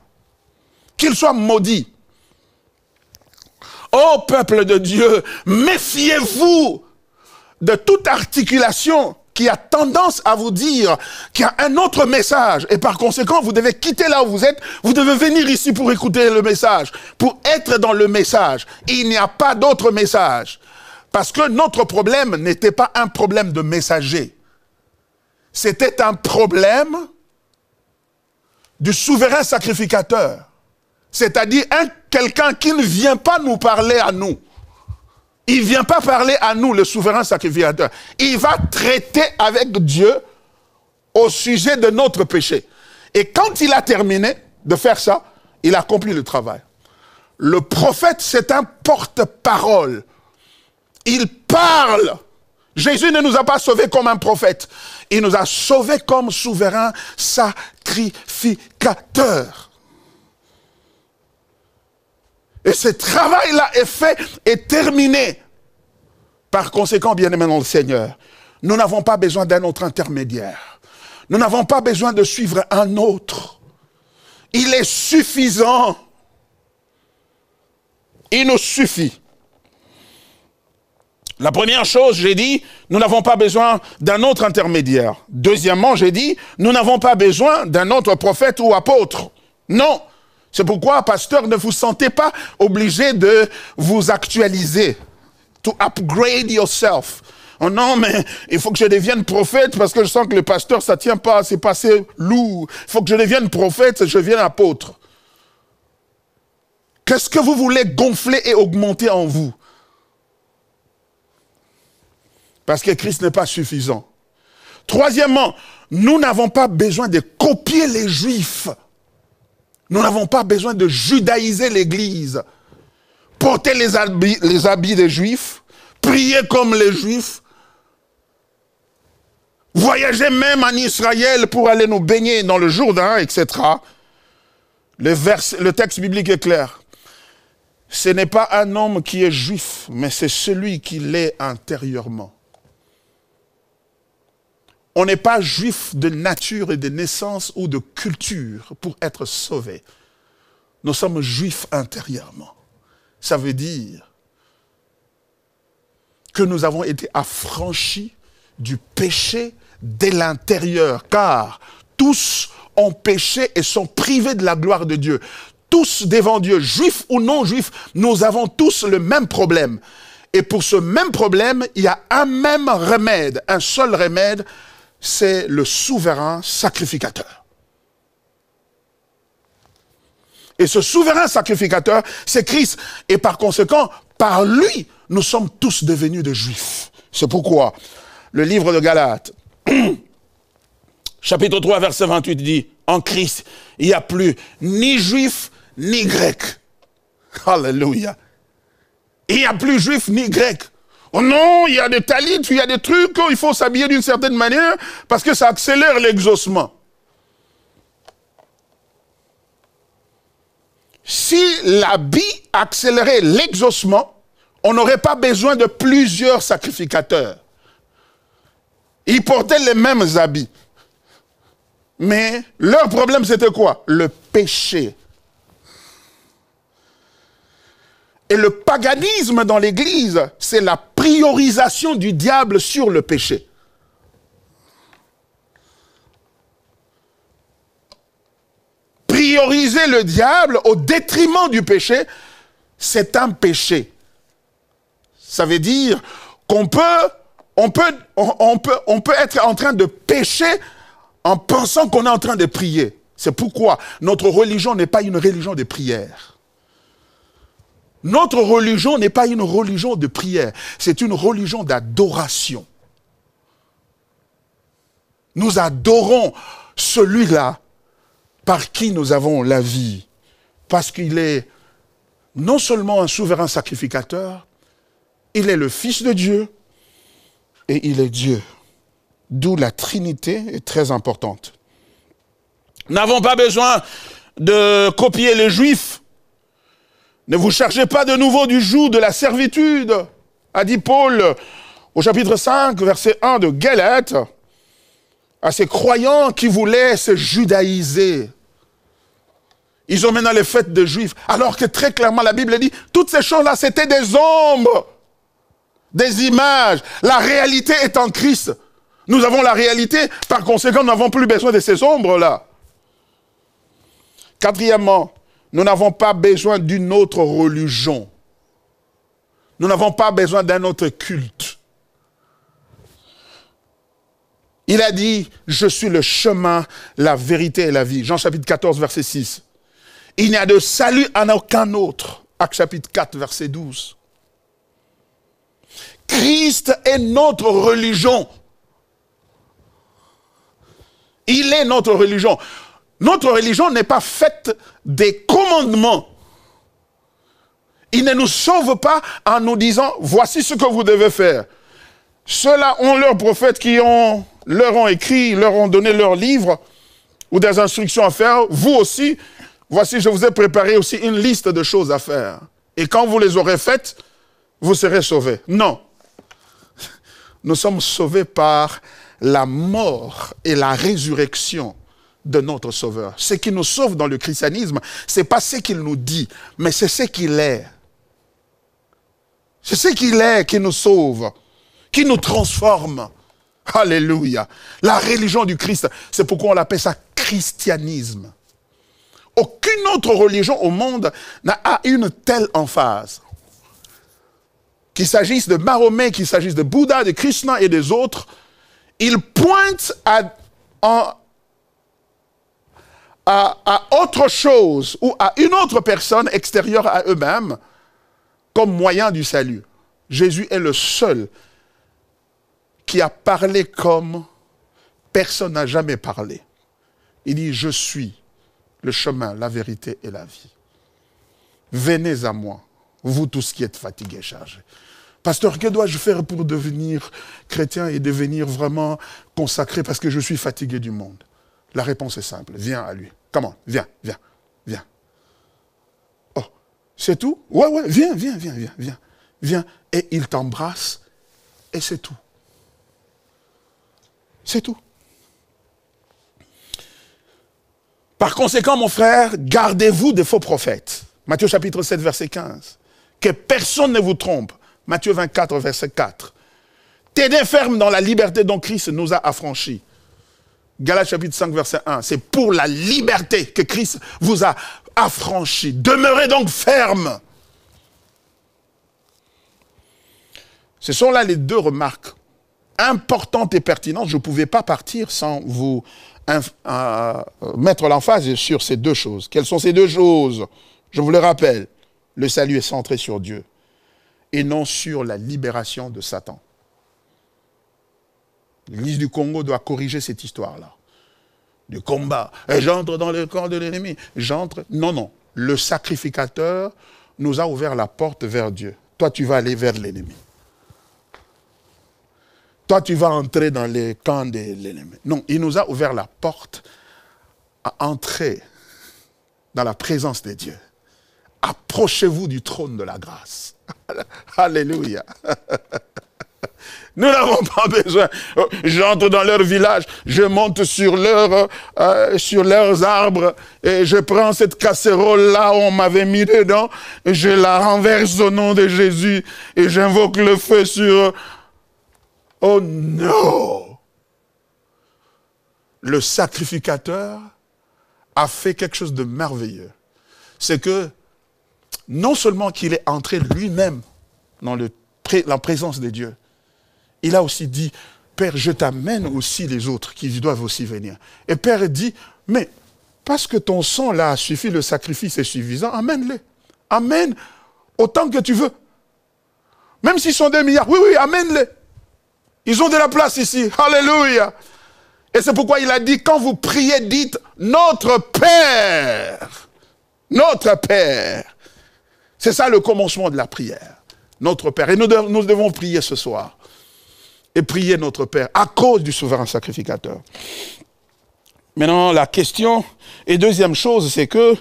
qu'il soit maudit. Ô peuple de Dieu, méfiez-vous de toute articulation qui a tendance à vous dire qu'il y a un autre message. Et par conséquent, vous devez quitter là où vous êtes. Vous devez venir ici pour écouter le message, pour être dans le message. Il n'y a pas d'autre message. Parce que notre problème n'était pas un problème de messager. C'était un problème du souverain sacrificateur. C'est-à-dire quelqu'un qui ne vient pas nous parler à nous. Il ne vient pas parler à nous, le souverain sacrificateur. Il va traiter avec Dieu au sujet de notre péché. Et quand il a terminé de faire ça, il a accompli le travail. Le prophète, c'est un porte-parole. Il parle Jésus ne nous a pas sauvés comme un prophète. Il nous a sauvés comme souverain sacrificateur. Et ce travail-là est fait et terminé. Par conséquent, bien-aimés dans le Seigneur, nous n'avons pas besoin d'un autre intermédiaire. Nous n'avons pas besoin de suivre un autre. Il est suffisant. Il nous suffit. La première chose, j'ai dit, nous n'avons pas besoin d'un autre intermédiaire. Deuxièmement, j'ai dit, nous n'avons pas besoin d'un autre prophète ou apôtre. Non. C'est pourquoi, pasteur, ne vous sentez pas obligé de vous actualiser. To upgrade yourself. Oh non, mais il faut que je devienne prophète parce que je sens que le pasteur, ça ne tient pas, c'est passé lourd. Il faut que je devienne prophète, je devienne apôtre. Qu'est-ce que vous voulez gonfler et augmenter en vous? Parce que Christ n'est pas suffisant. Troisièmement, nous n'avons pas besoin de copier les Juifs. Nous n'avons pas besoin de judaïser l'Église. Porter les habits des Juifs, prier comme les Juifs, voyager même en Israël pour aller nous baigner dans le Jourdain, etc. Le texte biblique est clair. Ce n'est pas un homme qui est juif, mais c'est celui qui l'est intérieurement. On n'est pas juif de nature et de naissance ou de culture pour être sauvé. Nous sommes juifs intérieurement. Ça veut dire que nous avons été affranchis du péché dès l'intérieur, car tous ont péché et sont privés de la gloire de Dieu. Tous devant Dieu, juifs ou non juifs, nous avons tous le même problème. Et pour ce même problème, il y a un même remède, un seul remède, c'est le souverain sacrificateur. Et ce souverain sacrificateur, c'est Christ. Et par conséquent, par lui, nous sommes tous devenus des Juifs. C'est pourquoi le livre de Galates, chapitre 3, verset 28 dit, en Christ, il n'y a plus ni Juif, ni Grec. Alléluia. Il n'y a plus Juif, ni Grec. Oh non, il y a des talits, il y a des trucs, il faut s'habiller d'une certaine manière parce que ça accélère l'exaucement. Si l'habit accélérait l'exaucement, on n'aurait pas besoin de plusieurs sacrificateurs. Ils portaient les mêmes habits. Mais leur problème, c'était quoi? Le péché. Et le paganisme dans l'Église, c'est la priorisation du diable sur le péché. Prioriser le diable au détriment du péché, c'est un péché. Ça veut dire qu'on peut être en train de pécher en pensant qu'on est en train de prier. C'est pourquoi notre religion n'est pas une religion de prière. Notre religion n'est pas une religion de prière, c'est une religion d'adoration. Nous adorons celui-là par qui nous avons la vie, parce qu'il est non seulement un souverain sacrificateur, il est le Fils de Dieu et il est Dieu. D'où la Trinité est très importante. Nous n'avons pas besoin de copier les Juifs. Ne vous cherchez pas de nouveau du joug de la servitude, a dit Paul au chapitre 5, verset 1 de Galates, à ces croyants qui voulaient se judaïser. Ils ont maintenant les fêtes de Juifs, alors que très clairement la Bible dit, toutes ces choses-là, c'était des ombres, des images. La réalité est en Christ. Nous avons la réalité, par conséquent, nous n'avons plus besoin de ces ombres-là. Quatrièmement, nous n'avons pas besoin d'une autre religion. Nous n'avons pas besoin d'un autre culte. Il a dit, je suis le chemin, la vérité et la vie. Jean chapitre 14, verset 6. Il n'y a de salut en aucun autre. Actes chapitre 4, verset 12. Christ est notre religion. Il est notre religion. Notre religion n'est pas faite des commandements. Il ne nous sauve pas en nous disant, voici ce que vous devez faire. Ceux-là ont leurs prophètes qui leur ont écrit, leur ont donné leurs livres ou des instructions à faire. Vous aussi, voici, je vous ai préparé aussi une liste de choses à faire. Et quand vous les aurez faites, vous serez sauvés. Non. Nous sommes sauvés par la mort et la résurrection de notre Sauveur. Ce qui nous sauve dans le christianisme, ce n'est pas ce qu'il nous dit, mais c'est ce qu'il est. C'est ce qu'il est qui nous sauve, qui nous transforme. Alléluia. La religion du Christ, c'est pourquoi on l'appelle ça christianisme. Aucune autre religion au monde n'a une telle emphase. Qu'il s'agisse de Mahomet, qu'il s'agisse de Bouddha, de Krishna et des autres, ils pointent à autre chose ou à une autre personne extérieure à eux-mêmes comme moyen du salut. Jésus est le seul qui a parlé comme personne n'a jamais parlé. Il dit, je suis le chemin, la vérité et la vie. Venez à moi, vous tous qui êtes fatigués et chargés. Pasteur, que dois-je faire pour devenir chrétien et devenir vraiment consacré parce que je suis fatigué du monde? La réponse est simple, viens à lui. Comment? Viens, viens, viens. Oh, c'est tout? Ouais, viens, viens, viens, viens, viens. Viens, et il t'embrasse, et c'est tout. C'est tout. Par conséquent, mon frère, gardez-vous des faux prophètes. Matthieu chapitre 7, verset 15. Que personne ne vous trompe. Matthieu 24, verset 4. Tenez ferme dans la liberté dont Christ nous a affranchis. Galates chapitre 5, verset 1. C'est pour la liberté que Christ vous a affranchis. Demeurez donc ferme. Ce sont là les deux remarques importantes et pertinentes. Je ne pouvais pas partir sans vous mettre l'emphase sur ces deux choses. Quelles sont ces deux choses? Je vous le rappelle. Le salut est centré sur Dieu et non sur la libération de Satan. L'Église du Congo doit corriger cette histoire-là. Du combat. Et j'entre dans le camp de l'ennemi. J'entre. Non, non. Le sacrificateur nous a ouvert la porte vers Dieu. Toi, tu vas aller vers l'ennemi. Toi, tu vas entrer dans les camps de l'ennemi. Non, il nous a ouvert la porte à entrer dans la présence de Dieu. Approchez-vous du trône de la grâce. Alléluia. Nous n'avons pas besoin. J'entre dans leur village, je monte sur leurs arbres et je prends cette casserole-là où on m'avait mis dedans, et je la renverse au nom de Jésus et j'invoque le feu sur... Oh non! Le sacrificateur a fait quelque chose de merveilleux. C'est que non seulement qu'il est entré lui-même dans la présence de Dieu, il a aussi dit, Père, je t'amène aussi les autres qui doivent aussi venir. Et Père dit, mais parce que ton sang là suffit, le sacrifice est suffisant, amène-les. Amène autant que tu veux. Même s'ils sont 2 milliards, oui, amène-les. Ils ont de la place ici. Alléluia. Et c'est pourquoi il a dit, quand vous priez, dites, notre Père. Notre Père. C'est ça le commencement de la prière. Notre Père. Et nous devons prier ce soir. Et prier notre Père à cause du souverain sacrificateur. Maintenant, la question, et deuxième chose, c'est que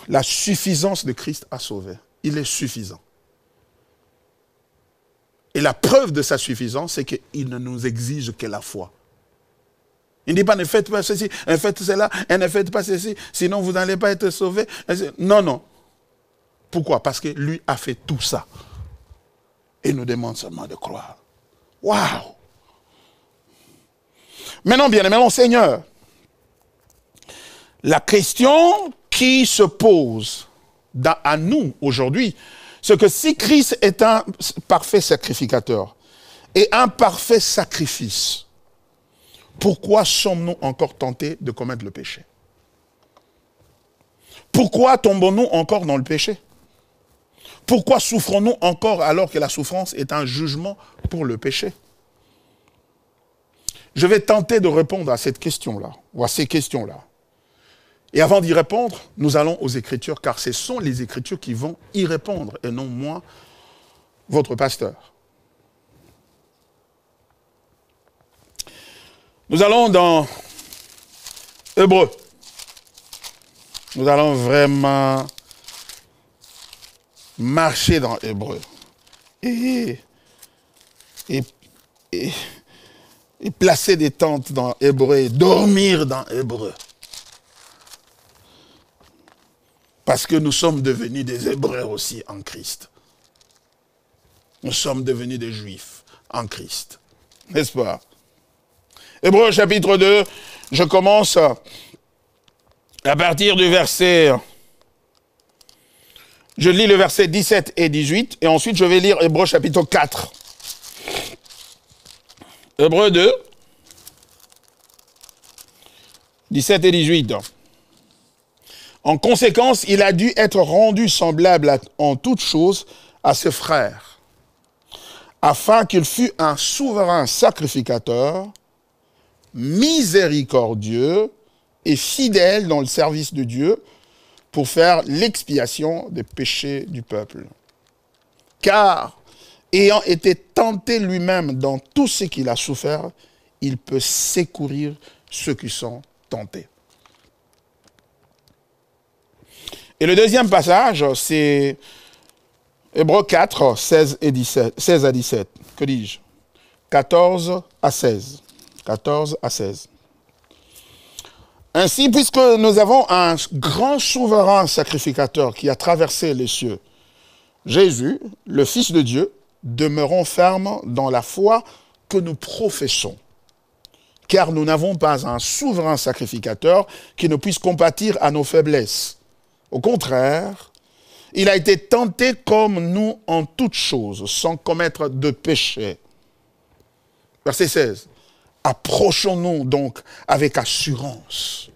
la suffisance de Christ a sauvé. Il est suffisant. Et la preuve de sa suffisance, c'est qu'il ne nous exige que la foi. Il ne dit pas, ne faites pas ceci, ne faites cela, et ne faites pas ceci, sinon vous n'allez pas être sauvés. Non, non. Pourquoi? Parce que lui a fait tout ça. Et nous demande seulement de croire. Waouh! Maintenant, bien aimé, mon Seigneur, la question qui se pose à nous aujourd'hui, c'est que si Christ est un parfait sacrificateur et un parfait sacrifice, pourquoi sommes-nous encore tentés de commettre le péché? Pourquoi tombons-nous encore dans le péché? Pourquoi souffrons-nous encore alors que la souffrance est un jugement pour le péché? Je vais tenter de répondre à cette question-là, ou à ces questions-là. Et avant d'y répondre, nous allons aux Écritures, car ce sont les Écritures qui vont y répondre, et non moi, votre pasteur. Nous allons dans Hébreux. Nous allons vraiment marcher dans Hébreux. Et placer des tentes dans Hébreux, et dormir dans Hébreux. Parce que nous sommes devenus des Hébreux aussi en Christ. Nous sommes devenus des Juifs en Christ. N'est-ce pas? Hébreux chapitre 2, je commence à partir du verset... Je lis le verset 17 et 18, et ensuite je vais lire Hébreux chapitre 4. Hébreux 2, 17 et 18. En conséquence, il a dû être rendu semblable en toutes choses à ses frères, afin qu'il fût un souverain sacrificateur, miséricordieux et fidèle dans le service de Dieu, pour faire l'expiation des péchés du peuple. Car, ayant été tenté lui-même dans tout ce qu'il a souffert, il peut secourir ceux qui sont tentés. Et le deuxième passage, c'est Hébreux 4, 16 à 17. Que dis-je? 14 à 16. 14 à 16. Ainsi, puisque nous avons un grand souverain sacrificateur qui a traversé les cieux, Jésus, le Fils de Dieu, demeurons fermes dans la foi que nous professons. Car nous n'avons pas un souverain sacrificateur qui ne puisse compatir à nos faiblesses. Au contraire, il a été tenté comme nous en toutes choses, sans commettre de péché. Verset 16. Approchons-nous donc avec assurance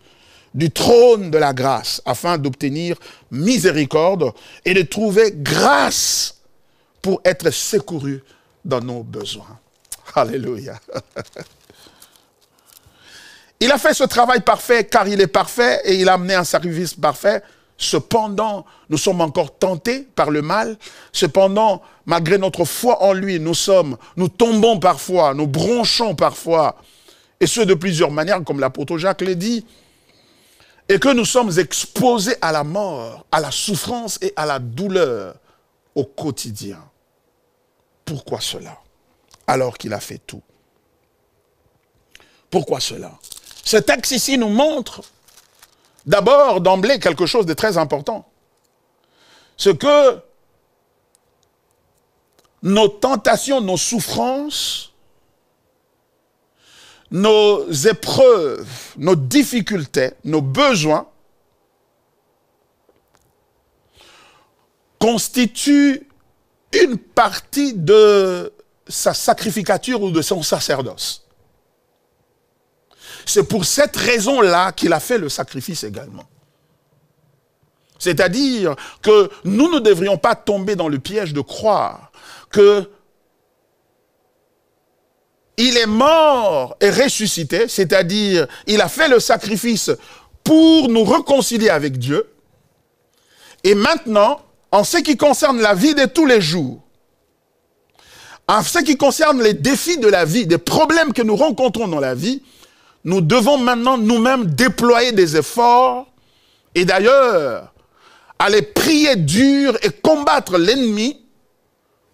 du trône de la grâce, afin d'obtenir miséricorde et de trouver grâce pour être secourus dans nos besoins. Alléluia. Il a fait ce travail parfait car il est parfait et il a amené un sacrifice parfait. Cependant, nous sommes encore tentés par le mal. Cependant, malgré notre foi en lui, nous tombons parfois, nous bronchons parfois, et ce de plusieurs manières, comme l'apôtre Jacques l'a dit, et que nous sommes exposés à la mort, à la souffrance et à la douleur au quotidien. Pourquoi cela? Alors qu'il a fait tout. Pourquoi cela? Ce texte ici nous montre d'abord, d'emblée, quelque chose de très important. Ce que nos tentations, nos souffrances, nos épreuves, nos difficultés, nos besoins constituent une partie de sa sacrificature ou de son sacerdoce. C'est pour cette raison-là qu'il a fait le sacrifice également. C'est-à-dire que nous ne devrions pas tomber dans le piège de croire que il est mort et ressuscité, c'est-à-dire il a fait le sacrifice pour nous réconcilier avec Dieu. Et maintenant, en ce qui concerne la vie de tous les jours, en ce qui concerne les défis de la vie, des problèmes que nous rencontrons dans la vie, nous devons maintenant nous-mêmes déployer des efforts et d'ailleurs aller prier dur et combattre l'ennemi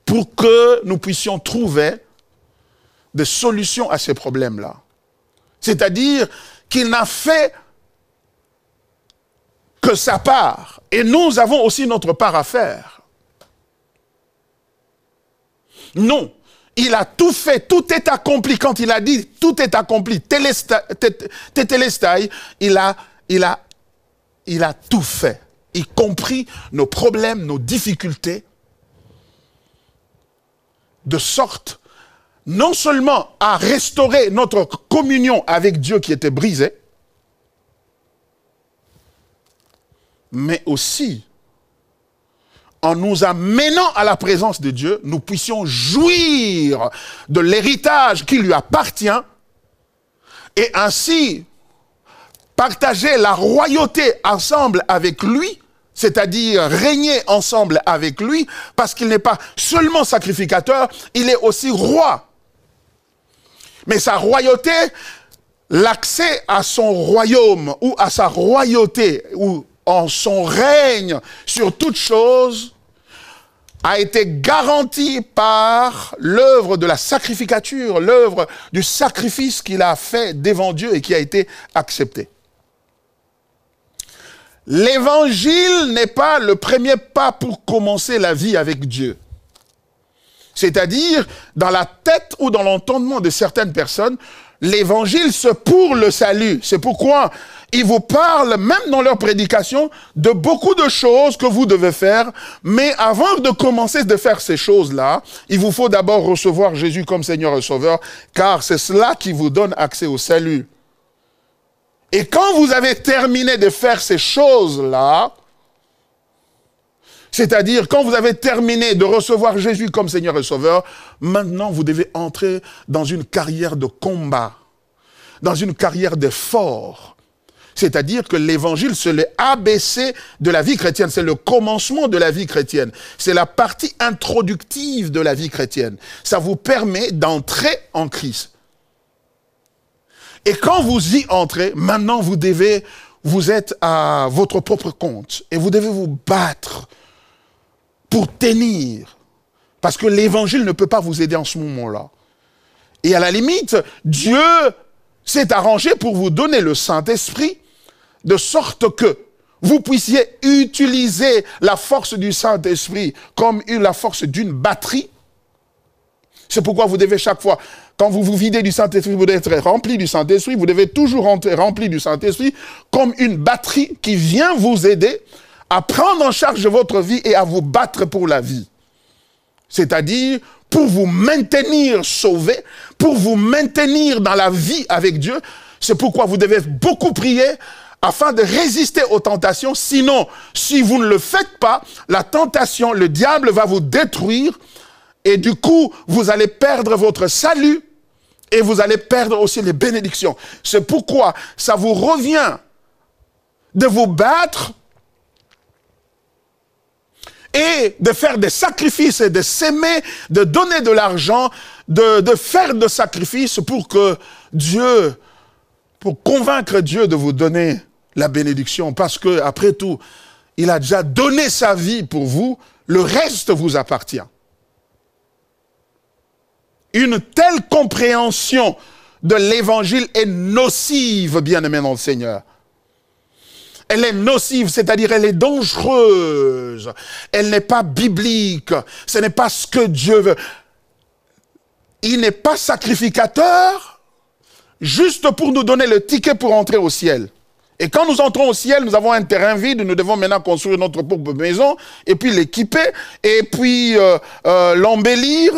pour que nous puissions trouver des solutions à ces problèmes-là. C'est-à-dire qu'il n'a fait que sa part et nous avons aussi notre part à faire. Non. Il a tout fait, tout est accompli. Quand il a dit tout est accompli, tétélestai, il a tout fait, y compris nos problèmes, nos difficultés, de sorte non seulement à restaurer notre communion avec Dieu qui était brisée, mais aussi en nous amenant à la présence de Dieu, nous puissions jouir de l'héritage qui lui appartient et ainsi partager la royauté ensemble avec lui, c'est-à-dire régner ensemble avec lui, parce qu'il n'est pas seulement sacrificateur, il est aussi roi. Mais sa royauté l'accès à son royaume ou à sa royauté ou en son règne sur toute chose a été garanti par l'œuvre de la sacrificature, l'œuvre du sacrifice qu'il a fait devant Dieu et qui a été accepté. L'évangile n'est pas le premier pas pour commencer la vie avec Dieu. C'est-à-dire, dans la tête ou dans l'entendement de certaines personnes, l'évangile, c'est pour le salut. C'est pourquoi ils vous parlent, même dans leur prédication, de beaucoup de choses que vous devez faire. Mais avant de commencer de faire ces choses-là, il vous faut d'abord recevoir Jésus comme Seigneur et Sauveur, car c'est cela qui vous donne accès au salut. Et quand vous avez terminé de faire ces choses-là, c'est-à-dire quand vous avez terminé de recevoir Jésus comme Seigneur et Sauveur, maintenant vous devez entrer dans une carrière de combat, dans une carrière d'effort. C'est-à-dire que l'évangile, c'est le ABC de la vie chrétienne, c'est le commencement de la vie chrétienne. C'est la partie introductive de la vie chrétienne. Ça vous permet d'entrer en Christ. Et quand vous y entrez, maintenant vous êtes à votre propre compte et vous devez vous battre pour tenir. Parce que l'évangile ne peut pas vous aider en ce moment-là. Et à la limite, Dieu s'est arrangé pour vous donner le Saint-Esprit de sorte que vous puissiez utiliser la force du Saint-Esprit comme la force d'une batterie. C'est pourquoi vous devez chaque fois, quand vous vous videz du Saint-Esprit, vous devez être rempli du Saint-Esprit, vous devez toujours rentrer rempli du Saint-Esprit comme une batterie qui vient vous aider à prendre en charge votre vie et à vous battre pour la vie. C'est-à-dire pour vous maintenir sauvé, pour vous maintenir dans la vie avec Dieu. C'est pourquoi vous devez beaucoup prier afin de résister aux tentations. Sinon, si vous ne le faites pas, la tentation, le diable va vous détruire et du coup, vous allez perdre votre salut et vous allez perdre aussi les bénédictions. C'est pourquoi ça vous revient de vous battre et de faire des sacrifices et de s'aimer, de donner de l'argent, de faire des sacrifices pour que Dieu, pour convaincre Dieu de vous donner la bénédiction. Parce que, après tout, il a déjà donné sa vie pour vous, le reste vous appartient. Une telle compréhension de l'évangile est nocive, bien-aimés dans le Seigneur. Elle est nocive, c'est-à-dire elle est dangereuse. Elle n'est pas biblique. Ce n'est pas ce que Dieu veut. Il n'est pas sacrificateur juste pour nous donner le ticket pour entrer au ciel. Et quand nous entrons au ciel, nous avons un terrain vide, nous devons maintenant construire notre propre maison, et puis l'équiper, et puis l'embellir,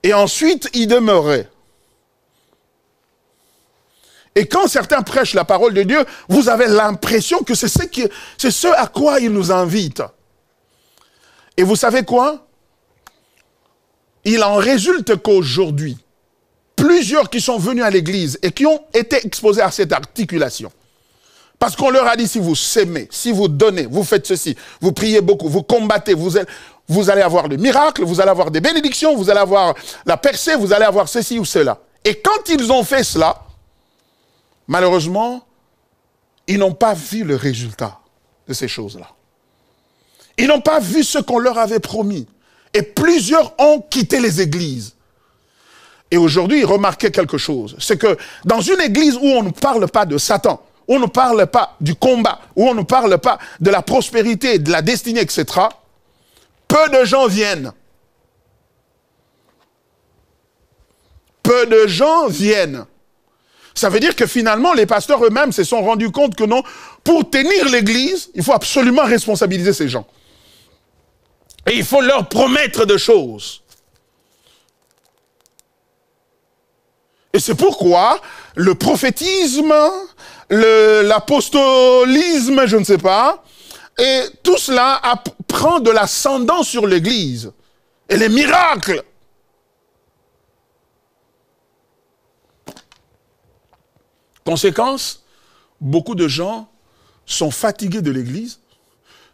et ensuite y demeurer. Et quand certains prêchent la parole de Dieu, vous avez l'impression que c'est ce à quoi ils nous invitent. Et vous savez quoi? Il en résulte qu'aujourd'hui, plusieurs qui sont venus à l'église et qui ont été exposés à cette articulation, parce qu'on leur a dit, si vous s'aimez, si vous donnez, vous faites ceci, vous priez beaucoup, vous combattez, vous allez avoir le miracle, vous allez avoir des bénédictions, vous allez avoir la percée, vous allez avoir ceci ou cela. Et quand ils ont fait cela, malheureusement, ils n'ont pas vu le résultat de ces choses-là. Ils n'ont pas vu ce qu'on leur avait promis. Et plusieurs ont quitté les églises. Et aujourd'hui, remarquez quelque chose. C'est que dans une église où on ne parle pas de Satan, où on ne parle pas du combat, où on ne parle pas de la prospérité, de la destinée, etc., peu de gens viennent. Peu de gens viennent. Ça veut dire que finalement, les pasteurs eux-mêmes se sont rendus compte que non, pour tenir l'église, il faut absolument responsabiliser ces gens. Et il faut leur promettre des choses. Et c'est pourquoi le prophétisme, l'apostolisme, je ne sais pas, et tout cela prend de l'ascendant sur l'église. Et les miracles. Conséquence, beaucoup de gens sont fatigués de l'église,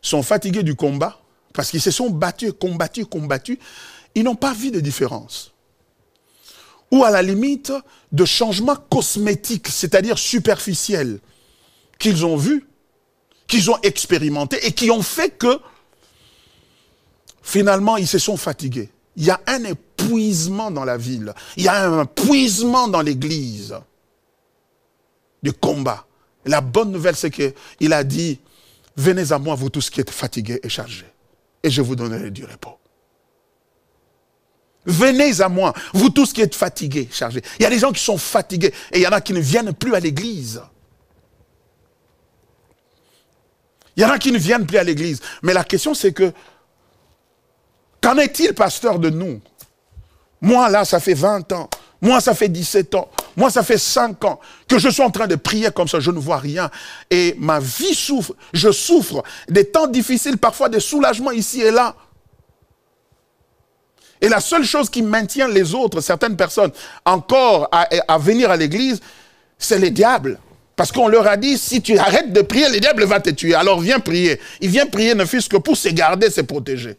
sont fatigués du combat, parce qu'ils se sont battus, combattus. Ils n'ont pas vu de différence. ou à la limite de changements cosmétiques, c'est-à-dire superficiels, qu'ils ont vus, qu'ils ont expérimentés et qui ont fait que finalement ils se sont fatigués. Il y a un épuisement dans la ville, il y a un épuisement dans l'église du combat. La bonne nouvelle, c'est qu'il a dit, venez à moi, vous tous qui êtes fatigués et chargés, et je vous donnerai du repos. Venez à moi, vous tous qui êtes fatigués, chargés. Il y a des gens qui sont fatigués, et il y en a qui ne viennent plus à l'église. Il y en a qui ne viennent plus à l'église. Mais la question, c'est que, qu'en est-il, pasteur, de nous? Moi, là, ça fait 20 ans. Moi, ça fait 17 ans. Moi, ça fait 5 ans que je suis en train de prier comme ça, je ne vois rien. Et ma vie souffre. Je souffre des temps difficiles, parfois des soulagements ici et là. Et la seule chose qui maintient les autres, certaines personnes, encore à venir à l'église, c'est les diables. Parce qu'on leur a dit, si tu arrêtes de prier, le diable va te tuer. Alors viens prier. Il vient prier ne fût-ce que pour se garder, se protéger.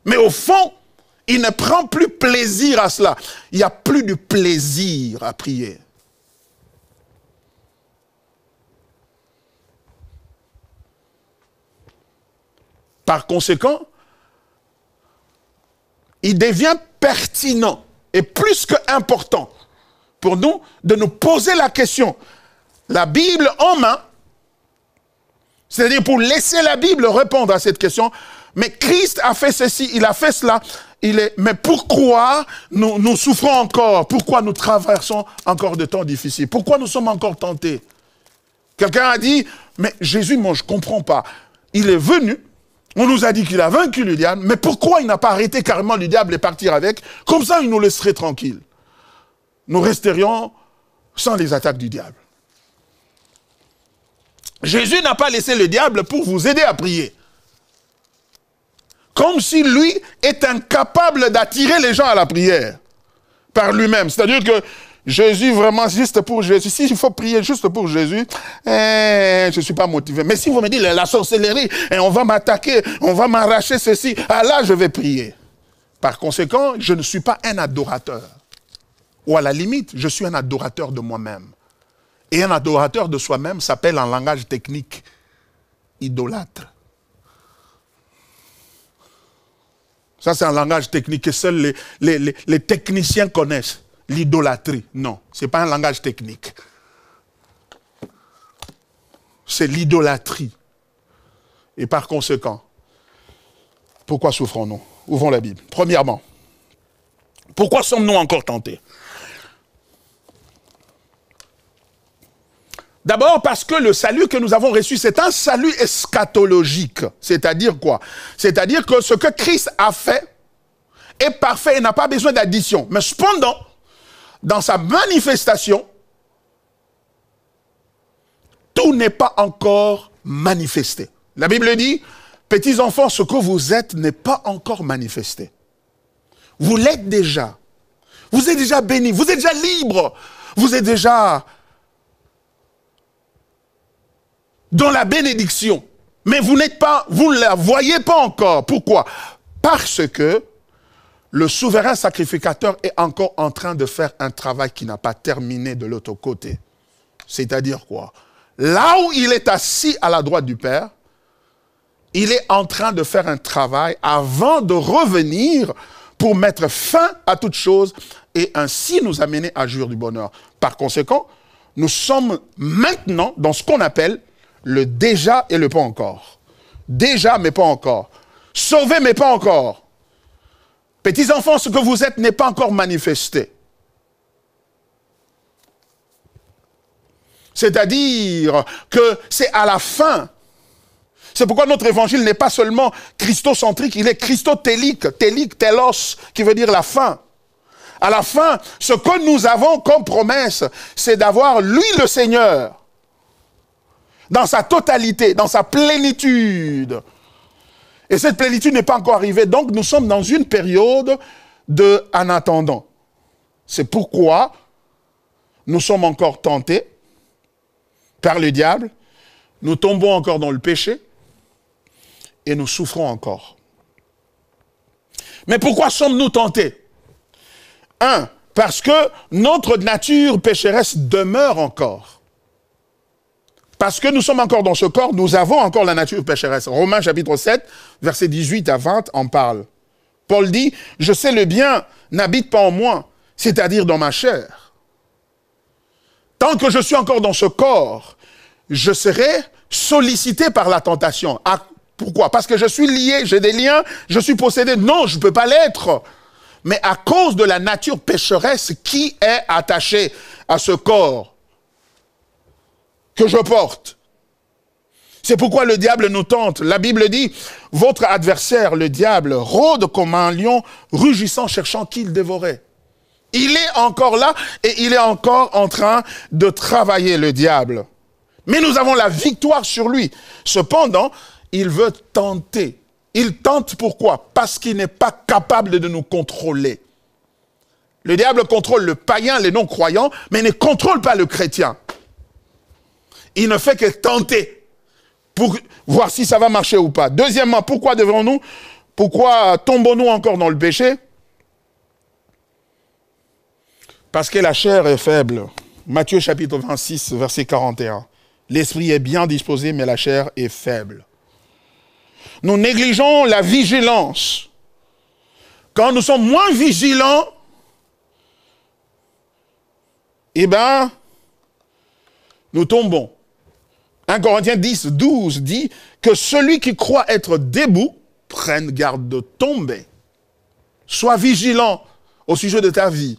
Mais au fond, il ne prend plus plaisir à cela. Il n'y a plus de plaisir à prier. Par conséquent, il devient pertinent et plus qu'important pour nous de nous poser la question, la Bible en main, c'est-à-dire pour laisser la Bible répondre à cette question. Mais Christ a fait ceci, il a fait cela. Mais pourquoi nous souffrons encore? Pourquoi nous traversons encore de temps difficiles? Pourquoi nous sommes encore tentés? Quelqu'un a dit, mais Jésus, moi je ne comprends pas. Il est venu, on nous a dit qu'il a vaincu le diable, mais pourquoi il n'a pas arrêté carrément le diable et partir avec? Comme ça, il nous laisserait tranquilles. Nous resterions sans les attaques du diable. Jésus n'a pas laissé le diable pour vous aider à prier. Comme si lui est incapable d'attirer les gens à la prière par lui-même. C'est-à-dire que Jésus, vraiment, juste pour Jésus, si il faut prier juste pour Jésus, je ne suis pas motivé. Mais si vous me dites la sorcellerie, et on va m'attaquer, on va m'arracher ceci, ah là, je vais prier. Par conséquent, je ne suis pas un adorateur. Ou à la limite, je suis un adorateur de moi-même. Et un adorateur de soi-même s'appelle en langage technique idolâtre. Ça, c'est un langage technique que seuls les techniciens connaissent. L'idolâtrie. Non, ce n'est pas un langage technique. C'est l'idolâtrie. Et par conséquent, pourquoi souffrons-nous? Ouvrons la Bible. Premièrement, pourquoi sommes-nous encore tentés? D'abord parce que le salut que nous avons reçu, c'est un salut eschatologique. C'est-à-dire quoi? C'est-à-dire que ce que Christ a fait est parfait et n'a pas besoin d'addition. Mais cependant, dans sa manifestation, tout n'est pas encore manifesté. La Bible dit, petits enfants, ce que vous êtes n'est pas encore manifesté. Vous l'êtes déjà. Vous êtes déjà bénis, vous êtes déjà libres, vous êtes déjà dans la bénédiction. Mais vous n'êtes pas, vous ne la voyez pas encore. Pourquoi? Parce que le souverain sacrificateur est encore en train de faire un travail qui n'a pas terminé de l'autre côté. C'est-à-dire quoi? Là où il est assis à la droite du Père, il est en train de faire un travail avant de revenir pour mettre fin à toute chose et ainsi nous amener à jouir du bonheur. Par conséquent, nous sommes maintenant dans ce qu'on appelle le déjà et le pas encore. Déjà, mais pas encore. Sauvé, mais pas encore. Petits enfants, ce que vous êtes n'est pas encore manifesté. C'est-à-dire que c'est à la fin. C'est pourquoi notre évangile n'est pas seulement christocentrique, il est christotélique, télique, télos, qui veut dire la fin. À la fin, ce que nous avons comme promesse, c'est d'avoir lui le Seigneur. Dans sa totalité, dans sa plénitude. Et cette plénitude n'est pas encore arrivée. Donc nous sommes dans une période de en attendant. C'est pourquoi nous sommes encore tentés par le diable. Nous tombons encore dans le péché. Et nous souffrons encore. Mais pourquoi sommes-nous tentés? 1. Parce que notre nature pécheresse demeure encore. Parce que nous sommes encore dans ce corps, nous avons encore la nature pécheresse. Romains chapitre 7, versets 18 à 20 en parle. Paul dit, « Je sais le bien n'habite pas en moi, c'est-à-dire dans ma chair. Tant que je suis encore dans ce corps, je serai sollicité par la tentation. » Pourquoi? Parce que je suis lié, j'ai des liens, je suis possédé. Non, je ne peux pas l'être. Mais à cause de la nature pécheresse qui est attachée à ce corps que je porte. C'est pourquoi le diable nous tente. La Bible dit, votre adversaire, le diable, rôde comme un lion, rugissant, cherchant qui le dévorait. Il est encore là et il est encore en train de travailler, le diable. Mais nous avons la victoire sur lui. Cependant, il veut tenter. Il tente pourquoi? Parce qu'il n'est pas capable de nous contrôler. Le diable contrôle le païen, les non-croyants, mais il ne contrôle pas le chrétien. Il ne fait que tenter pour voir si ça va marcher ou pas. Deuxièmement, pourquoi tombons-nous encore dans le péché? Parce que la chair est faible. Matthieu chapitre 26, verset 41. L'esprit est bien disposé, mais la chair est faible. Nous négligeons la vigilance. Quand nous sommes moins vigilants, eh bien, nous tombons. 1 Corinthiens 10, 12 dit que celui qui croit être debout prenne garde de tomber. Sois vigilant au sujet de ta vie.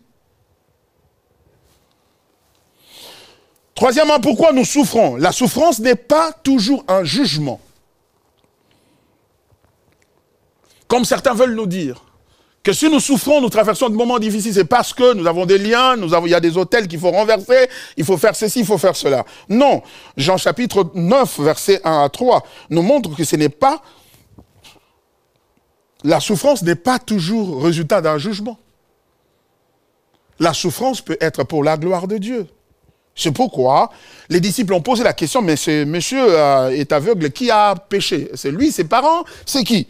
Troisièmement, pourquoi nous souffrons? La souffrance n'est pas toujours un jugement. Comme certains veulent nous dire, que si nous souffrons, nous traversons des moments difficiles, c'est parce que nous avons des liens, il y a des hôtels qu'il faut renverser, il faut faire ceci, il faut faire cela. Non, Jean chapitre 9, versets 1 à 3, nous montre que ce n'est pas, la souffrance n'est pas toujours résultat d'un jugement. La souffrance peut être pour la gloire de Dieu. C'est pourquoi les disciples ont posé la question, mais ce monsieur est aveugle, qui a péché? C'est lui, ses parents, c'est qui?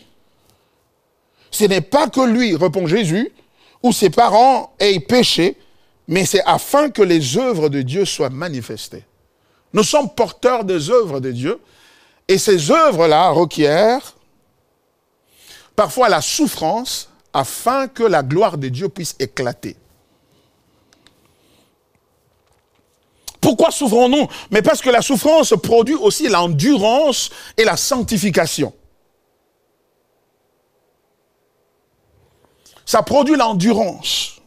Ce n'est pas que lui, répond Jésus, ou ses parents aient péché, mais c'est afin que les œuvres de Dieu soient manifestées. Nous sommes porteurs des œuvres de Dieu, et ces œuvres-là requièrent parfois la souffrance, afin que la gloire de Dieu puisse éclater. Pourquoi souffrons-nous? Mais parce que la souffrance produit aussi l'endurance et la sanctification. Ça produit l'endurance.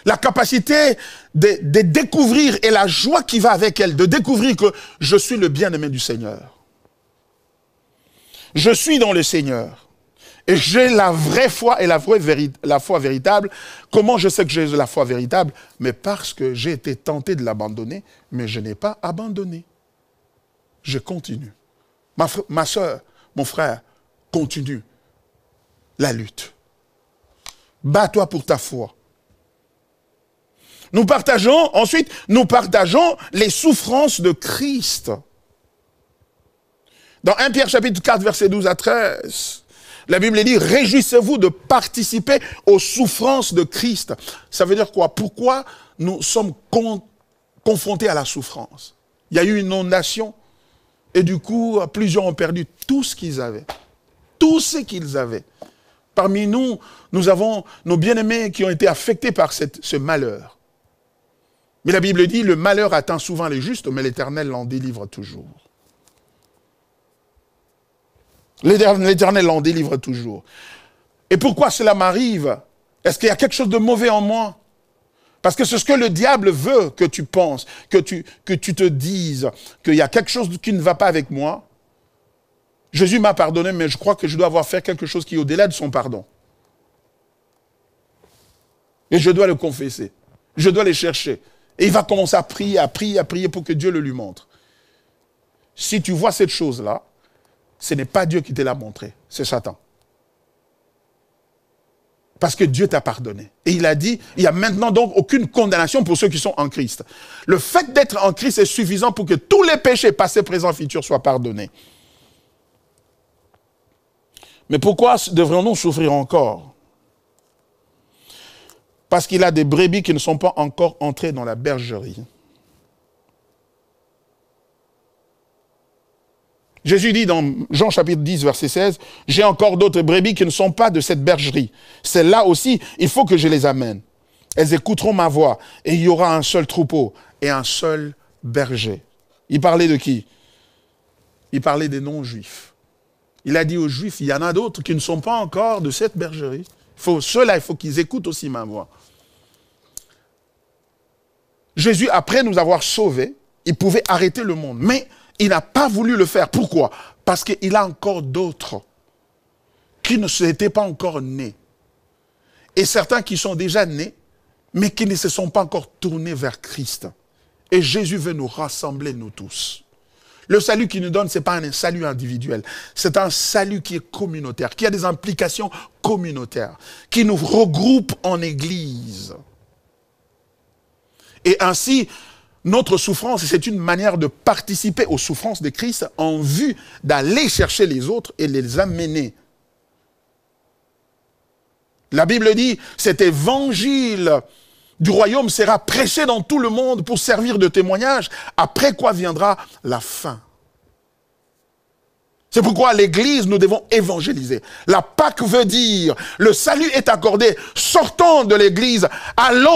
La capacité de découvrir et la joie qui va avec elle, de découvrir que je suis le bien-aimé du Seigneur. Je suis dans le Seigneur. Et j'ai la vraie foi et la foi véritable. Comment je sais que j'ai la foi véritable? Mais parce que j'ai été tenté de l'abandonner, mais je n'ai pas abandonné. Je continue. Ma soeur, mon frère, continue la lutte. Bats-toi pour ta foi. Ensuite, nous partageons les souffrances de Christ. Dans 1 Pierre chapitre 4, versets 12 à 13, la Bible dit, réjouissez-vous de participer aux souffrances de Christ. Ça veut dire quoi? Pourquoi nous sommes confrontés à la souffrance? Il y a eu une inondation et du coup, plusieurs ont perdu tout ce qu'ils avaient. Tout ce qu'ils avaient. Parmi nous, nous avons nos bien-aimés qui ont été affectés par ce malheur. Mais la Bible dit, le malheur atteint souvent les justes, mais l'Éternel l'en délivre toujours. L'Éternel l'en délivre toujours. Et pourquoi cela m'arrive? Est-ce qu'il y a quelque chose de mauvais en moi? Parce que c'est ce que le diable veut que tu penses, que tu te dises, qu'il y a quelque chose qui ne va pas avec moi. Jésus m'a pardonné, mais je crois que je dois avoir fait quelque chose qui est au-delà de son pardon. Et je dois le confesser. Je dois le chercher. Et il va commencer à prier pour que Dieu le lui montre. Si tu vois cette chose-là, ce n'est pas Dieu qui te l'a montré, c'est Satan. Parce que Dieu t'a pardonné. Et il a dit, il n'y a maintenant donc aucune condamnation pour ceux qui sont en Christ. Le fait d'être en Christ est suffisant pour que tous les péchés, passés, présents, futurs, soient pardonnés. Mais pourquoi devrions-nous souffrir encore? parce qu'il a des brebis qui ne sont pas encore entrées dans la bergerie. Jésus dit dans Jean chapitre 10, verset 16, « J'ai encore d'autres brebis qui ne sont pas de cette bergerie. Celles-là aussi, il faut que je les amène. Elles écouteront ma voix et il y aura un seul troupeau et un seul berger. » Il parlait de qui? Il parlait des non-juifs. Il a dit aux juifs, il y en a d'autres qui ne sont pas encore de cette bergerie. Ceux-là, il faut qu'ils écoutent aussi ma voix. Jésus, après nous avoir sauvés, il pouvait arrêter le monde. Mais il n'a pas voulu le faire. Pourquoi? Parce qu'il a encore d'autres qui ne s'étaient pas encore nés. Et certains qui sont déjà nés, mais qui ne se sont pas encore tournés vers Christ. Et Jésus veut nous rassembler, nous tous. Le salut qu'il nous donne, ce n'est pas un salut individuel. C'est un salut qui est communautaire, qui a des implications communautaires, qui nous regroupe en Église. Et ainsi, notre souffrance, c'est une manière de participer aux souffrances de Christ en vue d'aller chercher les autres et les amener. La Bible dit, cet évangile du royaume sera prêché dans tout le monde pour servir de témoignage, après quoi viendra la fin. C'est pourquoi l'Église, nous devons évangéliser. La Pâque veut dire, le salut est accordé, sortons de l'Église,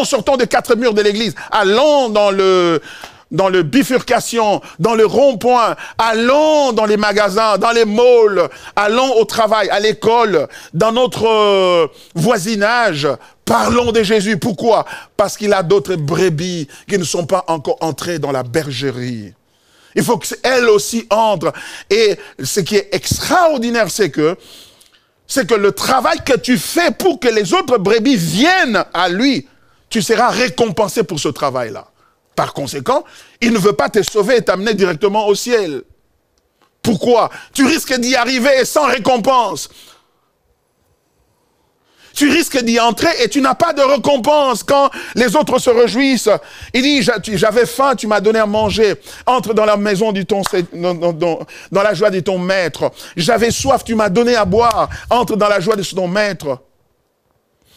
sortons des quatre murs de l'Église, allons dans le bifurcation, dans le rond-point, allons dans les magasins, dans les malls, allons au travail, à l'école, dans notre voisinage, parlons de Jésus. Pourquoi? Parce qu'il a d'autres brebis qui ne sont pas encore entrées dans la bergerie. Il faut qu'elles aussi entrent. Et ce qui est extraordinaire, c'est que le travail que tu fais pour que les autres brebis viennent à lui, tu seras récompensé pour ce travail-là. Par conséquent, il ne veut pas te sauver et t'amener directement au ciel. Pourquoi? Tu risques d'y arriver sans récompense. Tu risques d'y entrer et tu n'as pas de récompense quand les autres se réjouissent. Il dit, j'avais faim, tu m'as donné à manger. Entre dans la maison dans la joie de ton maître. J'avais soif, tu m'as donné à boire. Entre dans la joie de ton maître.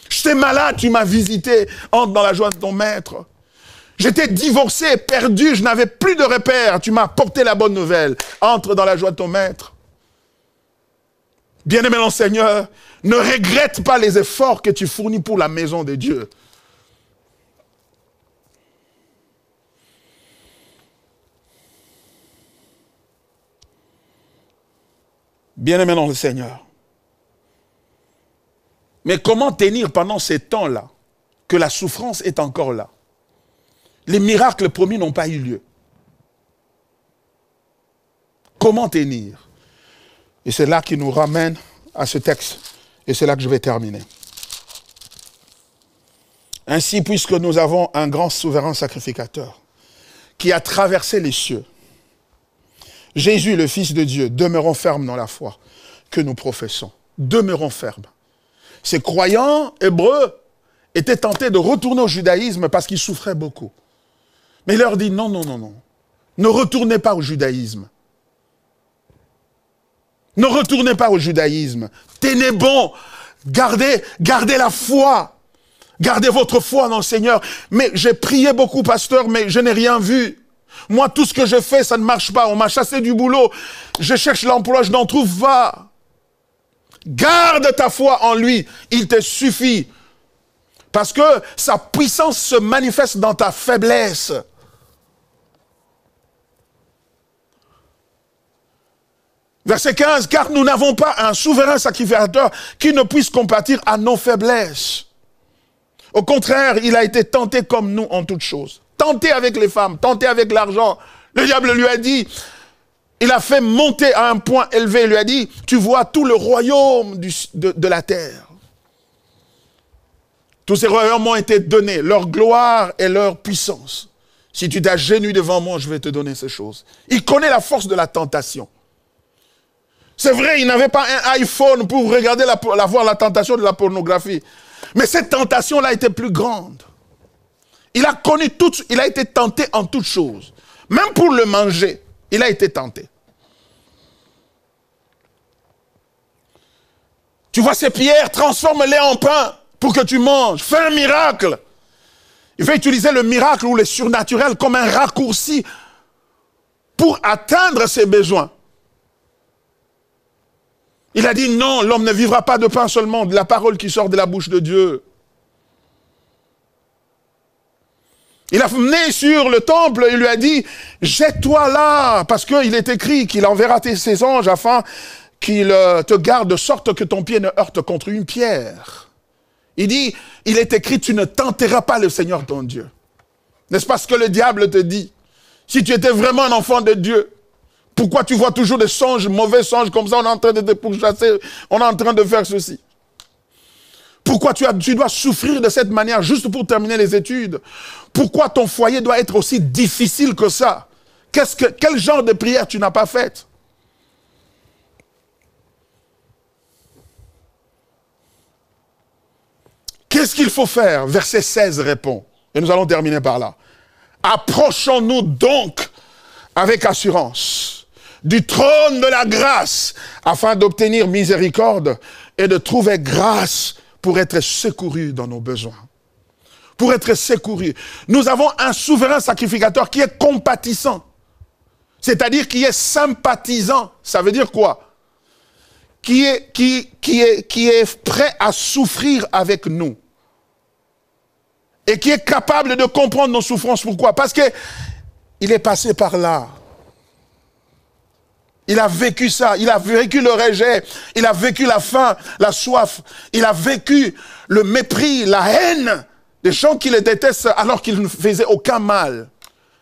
J'étais malade, tu m'as visité. Entre dans la joie de ton maître. J'étais divorcé, perdu, je n'avais plus de repères. Tu m'as apporté la bonne nouvelle. Entre dans la joie de ton maître. Bien-aimé dans le Seigneur, ne regrette pas les efforts que tu fournis pour la maison de Dieu. Bien-aimé dans le Seigneur. Mais comment tenir pendant ces temps-là, que la souffrance est encore là? Les miracles promis n'ont pas eu lieu. Comment tenir? Et c'est là qui nous ramène à ce texte. Et c'est là que je vais terminer. Ainsi, puisque nous avons un grand souverain sacrificateur qui a traversé les cieux, Jésus, le Fils de Dieu, demeurons fermes dans la foi que nous professons. Demeurons fermes. Ces croyants hébreux étaient tentés de retourner au judaïsme parce qu'ils souffraient beaucoup. Mais il leur dit non, non, non, non. Ne retournez pas au judaïsme. Ne retournez pas au judaïsme. Tenez bon. Gardez la foi. Gardez votre foi dans le Seigneur. Mais j'ai prié beaucoup, pasteur, mais je n'ai rien vu. Moi, tout ce que je fais, ça ne marche pas. On m'a chassé du boulot. Je cherche l'emploi, je n'en trouve pas. Garde ta foi en lui. Il te suffit. Parce que sa puissance se manifeste dans ta faiblesse. Verset 15, car nous n'avons pas un souverain sacrificateur qui ne puisse compatir à nos faiblesses. Au contraire, il a été tenté comme nous en toutes choses. Tenté avec les femmes, tenté avec l'argent. Le diable lui a dit, il a fait monter à un point élevé, il lui a dit, tu vois tout le royaume de la terre. Tous ces royaumes m'ont été donnés, leur gloire et leur puissance. Si tu t'agenouilles devant moi, je vais te donner ces choses. Il connaît la force de la tentation. C'est vrai, il n'avait pas un iPhone pour regarder voir la tentation de la pornographie. Mais cette tentation-là était plus grande. Il a connu il a été tenté en toutes choses. Même pour le manger, il a été tenté. Tu vois ces pierres, transforme-les en pain. pour que tu manges. Fais un miracle. Il veut utiliser le miracle ou le surnaturel comme un raccourci pour atteindre ses besoins. Il a dit non, l'homme ne vivra pas de pain seulement, de la parole qui sort de la bouche de Dieu. Il a mené sur le temple, il lui a dit, jette-toi là, parce qu'il est écrit qu'il enverra ses anges afin qu'ils te gardent de sorte que ton pied ne heurte contre une pierre. Il dit, il est écrit, tu ne tenteras pas le Seigneur ton Dieu. N'est-ce pas ce que le diable te dit? Si tu étais vraiment un enfant de Dieu, pourquoi tu vois toujours des songes, mauvais songes comme ça, on est en train de te pourchasser, on est en train de faire ceci? Pourquoi tu dois souffrir de cette manière juste pour terminer les études? Pourquoi ton foyer doit être aussi difficile que ça? Quel genre de prière tu n'as pas faite? Qu'est-ce qu'il faut faire? Verset 16 répond. Et nous allons terminer par là. Approchons-nous donc avec assurance du trône de la grâce afin d'obtenir miséricorde et de trouver grâce pour être secourus dans nos besoins. Pour être secourus. Nous avons un souverain sacrificateur qui est compatissant. C'est-à-dire qui est sympathisant. Ça veut dire quoi? Qui est prêt à souffrir avec nous. Et qui est capable de comprendre nos souffrances. Pourquoi? Parce qu'il est passé par là. Il a vécu ça, il a vécu le rejet, il a vécu la faim, la soif, il a vécu le mépris, la haine des gens qui le détestent alors qu'ils ne faisaient aucun mal.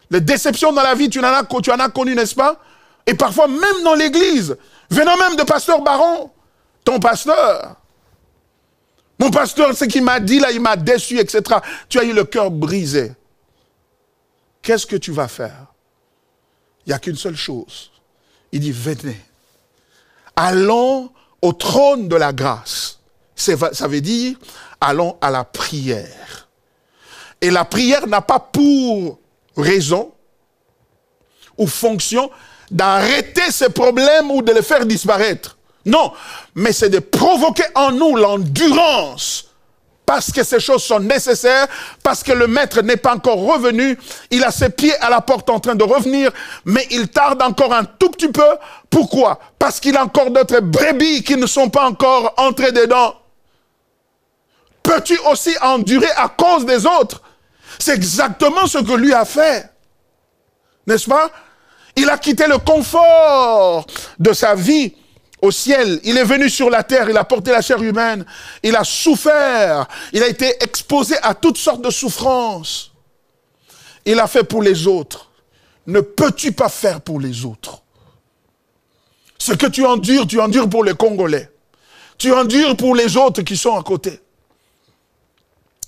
Les déceptions dans la vie, tu en as connu, n'est-ce pas? Et parfois même dans l'église, venant même de pasteur Baron, ton pasteur. Mon pasteur, ce qu'il m'a dit là, il m'a déçu, etc. Tu as eu le cœur brisé. Qu'est-ce que tu vas faire? Il n'y a qu'une seule chose. Il dit, venez, allons au trône de la grâce. Ça veut dire, allons à la prière. Et la prière n'a pas pour raison ou fonction d'arrêter ces problèmes ou de les faire disparaître. Non, mais c'est de provoquer en nous l'endurance. Parce que ces choses sont nécessaires, parce que le maître n'est pas encore revenu, il a ses pieds à la porte en train de revenir, mais il tarde encore un tout petit peu. Pourquoi? Parce qu'il a encore d'autres brebis qui ne sont pas encore entrées dedans. Peux-tu aussi endurer à cause des autres? C'est exactement ce que lui a fait. N'est-ce pas? Il a quitté le confort de sa vie au ciel, il est venu sur la terre, il a porté la chair humaine, il a souffert, il a été exposé à toutes sortes de souffrances. Il a fait pour les autres. Ne peux-tu pas faire pour les autres? Ce que tu endures pour les Congolais. Tu endures pour les autres qui sont à côté.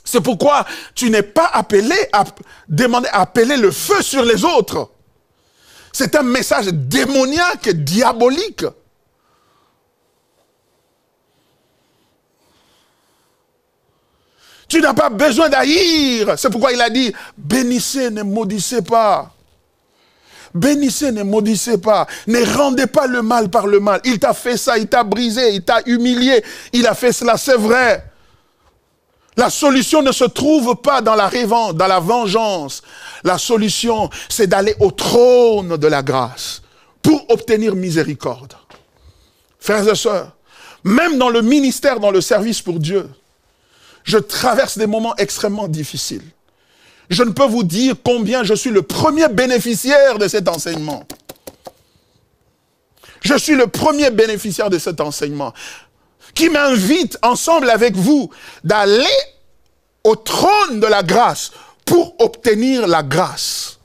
C'est pourquoi tu n'es pas appelé à demander, à appeler le feu sur les autres. C'est un message démoniaque, diabolique. Tu n'as pas besoin d'haïr. C'est pourquoi il a dit, bénissez, ne maudissez pas. Bénissez, ne maudissez pas. Ne rendez pas le mal par le mal. Il t'a fait ça, il t'a brisé, il t'a humilié. Il a fait cela, c'est vrai. La solution ne se trouve pas dans la revanche, dans la vengeance. La solution, c'est d'aller au trône de la grâce pour obtenir miséricorde. Frères et sœurs, même dans le ministère, dans le service pour Dieu, je traverse des moments extrêmement difficiles. Je ne peux vous dire combien je suis le premier bénéficiaire de cet enseignement. Je suis le premier bénéficiaire de cet enseignement qui m'invite ensemble avec vous d'aller au trône de la grâce pour obtenir la grâce.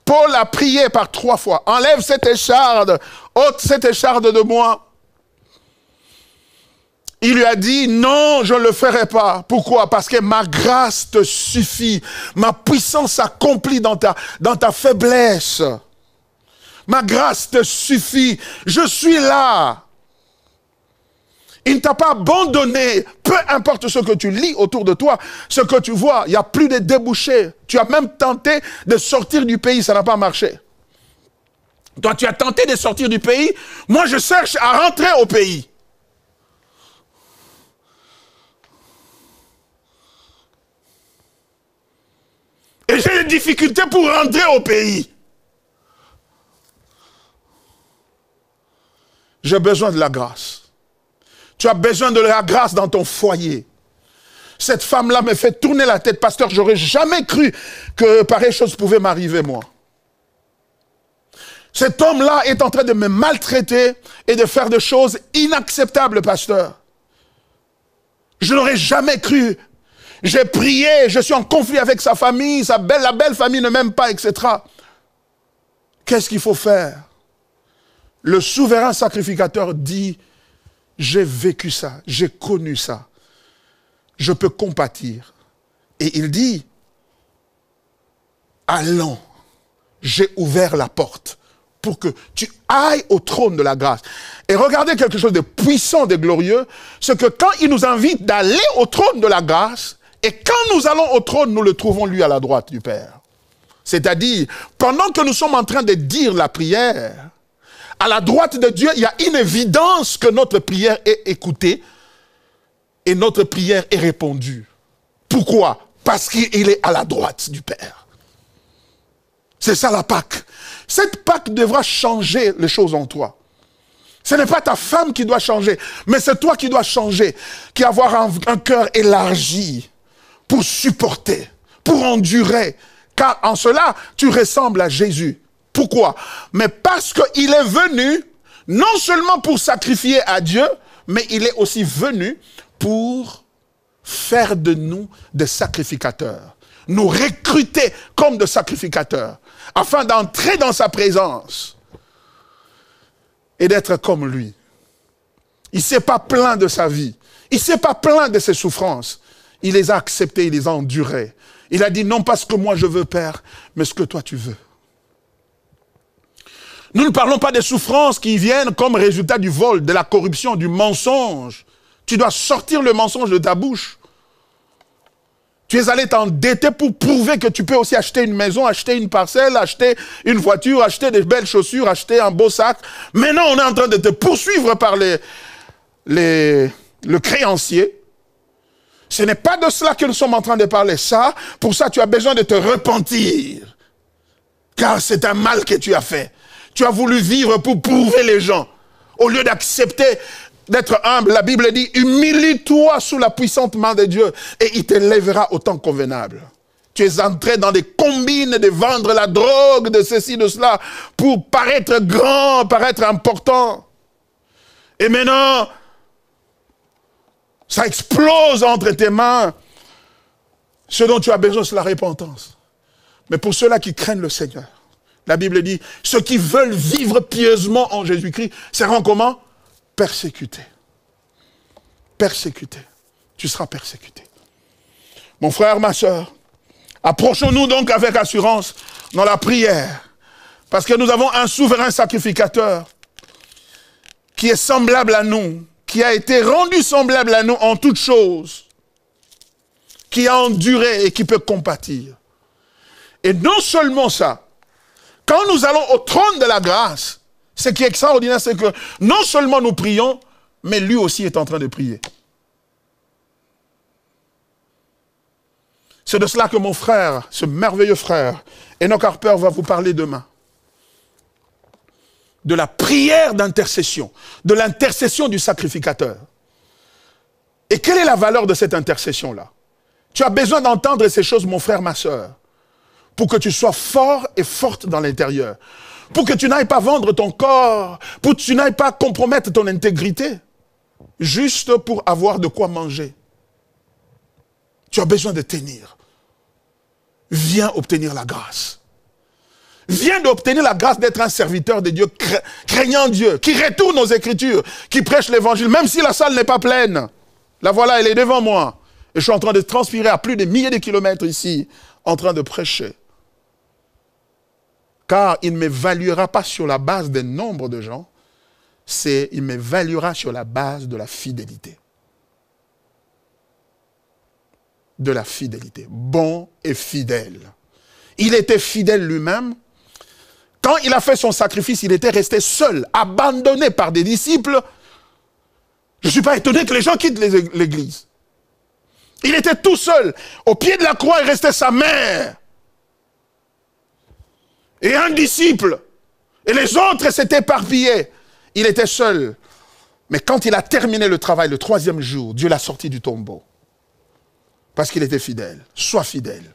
Paul a prié par 3 fois. Enlève cette écharde, ôte cette écharde de moi. Il lui a dit, non, je ne le ferai pas. Pourquoi? Parce que ma grâce te suffit. Ma puissance s'accomplit dans ta faiblesse. Ma grâce te suffit. Je suis là. Il ne t'a pas abandonné. Peu importe ce que tu lis autour de toi, ce que tu vois, il n'y a plus de débouchés. Tu as même tenté de sortir du pays, ça n'a pas marché. Toi, tu as tenté de sortir du pays. Moi, je cherche à rentrer au pays. Et j'ai des difficultés pour rentrer au pays. J'ai besoin de la grâce. Tu as besoin de la grâce dans ton foyer. Cette femme-là me fait tourner la tête. Pasteur, j'aurais jamais cru que pareille chose pouvait m'arriver, moi. Cet homme-là est en train de me maltraiter et de faire des choses inacceptables, pasteur. Je n'aurais jamais cru. J'ai prié, je suis en conflit avec sa famille, la belle famille ne m'aime pas, etc. Qu'est-ce qu'il faut faire? Le souverain sacrificateur dit, j'ai vécu ça, j'ai connu ça. Je peux compatir. Et il dit, allons, j'ai ouvert la porte pour que tu ailles au trône de la grâce. Et regardez quelque chose de puissant, de glorieux, c'est que quand il nous invite d'aller au trône de la grâce, et quand nous allons au trône, nous le trouvons lui à la droite du Père. C'est-à-dire, pendant que nous sommes en train de dire la prière, à la droite de Dieu, il y a une évidence que notre prière est écoutée et notre prière est répondue. Pourquoi? Parce qu'il est à la droite du Père. C'est ça la Pâque. Cette Pâque devra changer les choses en toi. Ce n'est pas ta femme qui doit changer, mais c'est toi qui dois changer, qui avoir un cœur élargi pour supporter, pour endurer. Car en cela, tu ressembles à Jésus. Pourquoi? Mais parce qu'il est venu, non seulement pour sacrifier à Dieu, mais il est aussi venu pour faire de nous des sacrificateurs. Nous recruter comme des sacrificateurs, afin d'entrer dans sa présence et d'être comme lui. Il ne s'est pas plaint de sa vie. Il ne s'est pas plaint de ses souffrances. Il les a acceptées, il les a endurées. Il a dit non pas ce que moi je veux, Père, mais ce que toi tu veux. Nous ne parlons pas des souffrances qui viennent comme résultat du vol, de la corruption, du mensonge. Tu dois sortir le mensonge de ta bouche. Tu es allé t'endetter pour prouver que tu peux aussi acheter une maison, acheter une parcelle, acheter une voiture, acheter des belles chaussures, acheter un beau sac. Maintenant, on est en train de te poursuivre par le créancier. Ce n'est pas de cela que nous sommes en train de parler. Ça, pour ça, tu as besoin de te repentir. Car c'est un mal que tu as fait. Tu as voulu vivre pour prouver les gens. Au lieu d'accepter d'être humble, la Bible dit, humilie-toi sous la puissante main de Dieu et il t'élèvera au temps convenable. Tu es entré dans des combines de vendre la drogue, de ceci, de cela, pour paraître grand, paraître important. Et maintenant, ça explose entre tes mains. Ce dont tu as besoin, c'est la repentance. Mais pour ceux-là qui craignent le Seigneur, la Bible dit, ceux qui veulent vivre pieusement en Jésus-Christ seront comment? Persécutés. Persécutés. Tu seras persécuté. Mon frère, ma soeur, approchons-nous donc avec assurance dans la prière. Parce que nous avons un souverain sacrificateur qui est semblable à nous, qui a été rendu semblable à nous en toutes choses, qui a enduré et qui peut compatir. Et non seulement ça, quand nous allons au trône de la grâce, ce qui est extraordinaire, c'est que non seulement nous prions, mais lui aussi est en train de prier. C'est de cela que mon frère, ce merveilleux frère, Enoch Harper va vous parler demain. De la prière d'intercession, de l'intercession du sacrificateur. Et quelle est la valeur de cette intercession-là? Tu as besoin d'entendre ces choses, mon frère, ma soeur, pour que tu sois fort et forte dans l'intérieur. Pour que tu n'ailles pas vendre ton corps, pour que tu n'ailles pas compromettre ton intégrité, juste pour avoir de quoi manger. Tu as besoin de tenir. Viens obtenir la grâce. Viens d'obtenir la grâce d'être un serviteur de Dieu, craignant Dieu, qui retourne aux Écritures, qui prêche l'Évangile, même si la salle n'est pas pleine. La voilà, elle est devant moi. Et je suis en train de transpirer à plus de milliers de kilomètres ici, en train de prêcher. Car il ne m'évaluera pas sur la base des nombres de gens, il m'évaluera sur la base de la fidélité. De la fidélité. Bon et fidèle. Il était fidèle lui-même. Quand il a fait son sacrifice, il était resté seul, abandonné par des disciples. Je ne suis pas étonné que les gens quittent l'église. Il était tout seul. Au pied de la croix, il restait sa mère. et un disciple. Et les autres s'étaient éparpillés. Il était seul. Mais quand il a terminé le travail le 3e jour, Dieu l'a sorti du tombeau. Parce qu'il était fidèle. Sois fidèle.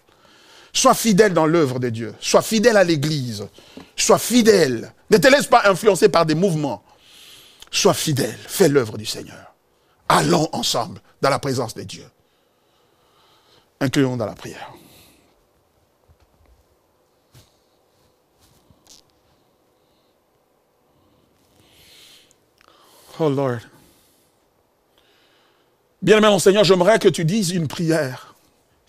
Sois fidèle dans l'œuvre de Dieu. Sois fidèle à l'église. Sois fidèle. Ne te laisse pas influencer par des mouvements. Sois fidèle. Fais l'œuvre du Seigneur. Allons ensemble dans la présence de Dieu. Incluons dans la prière. Oh Lord. Bien-aimé mon Seigneur, j'aimerais que tu dises une prière.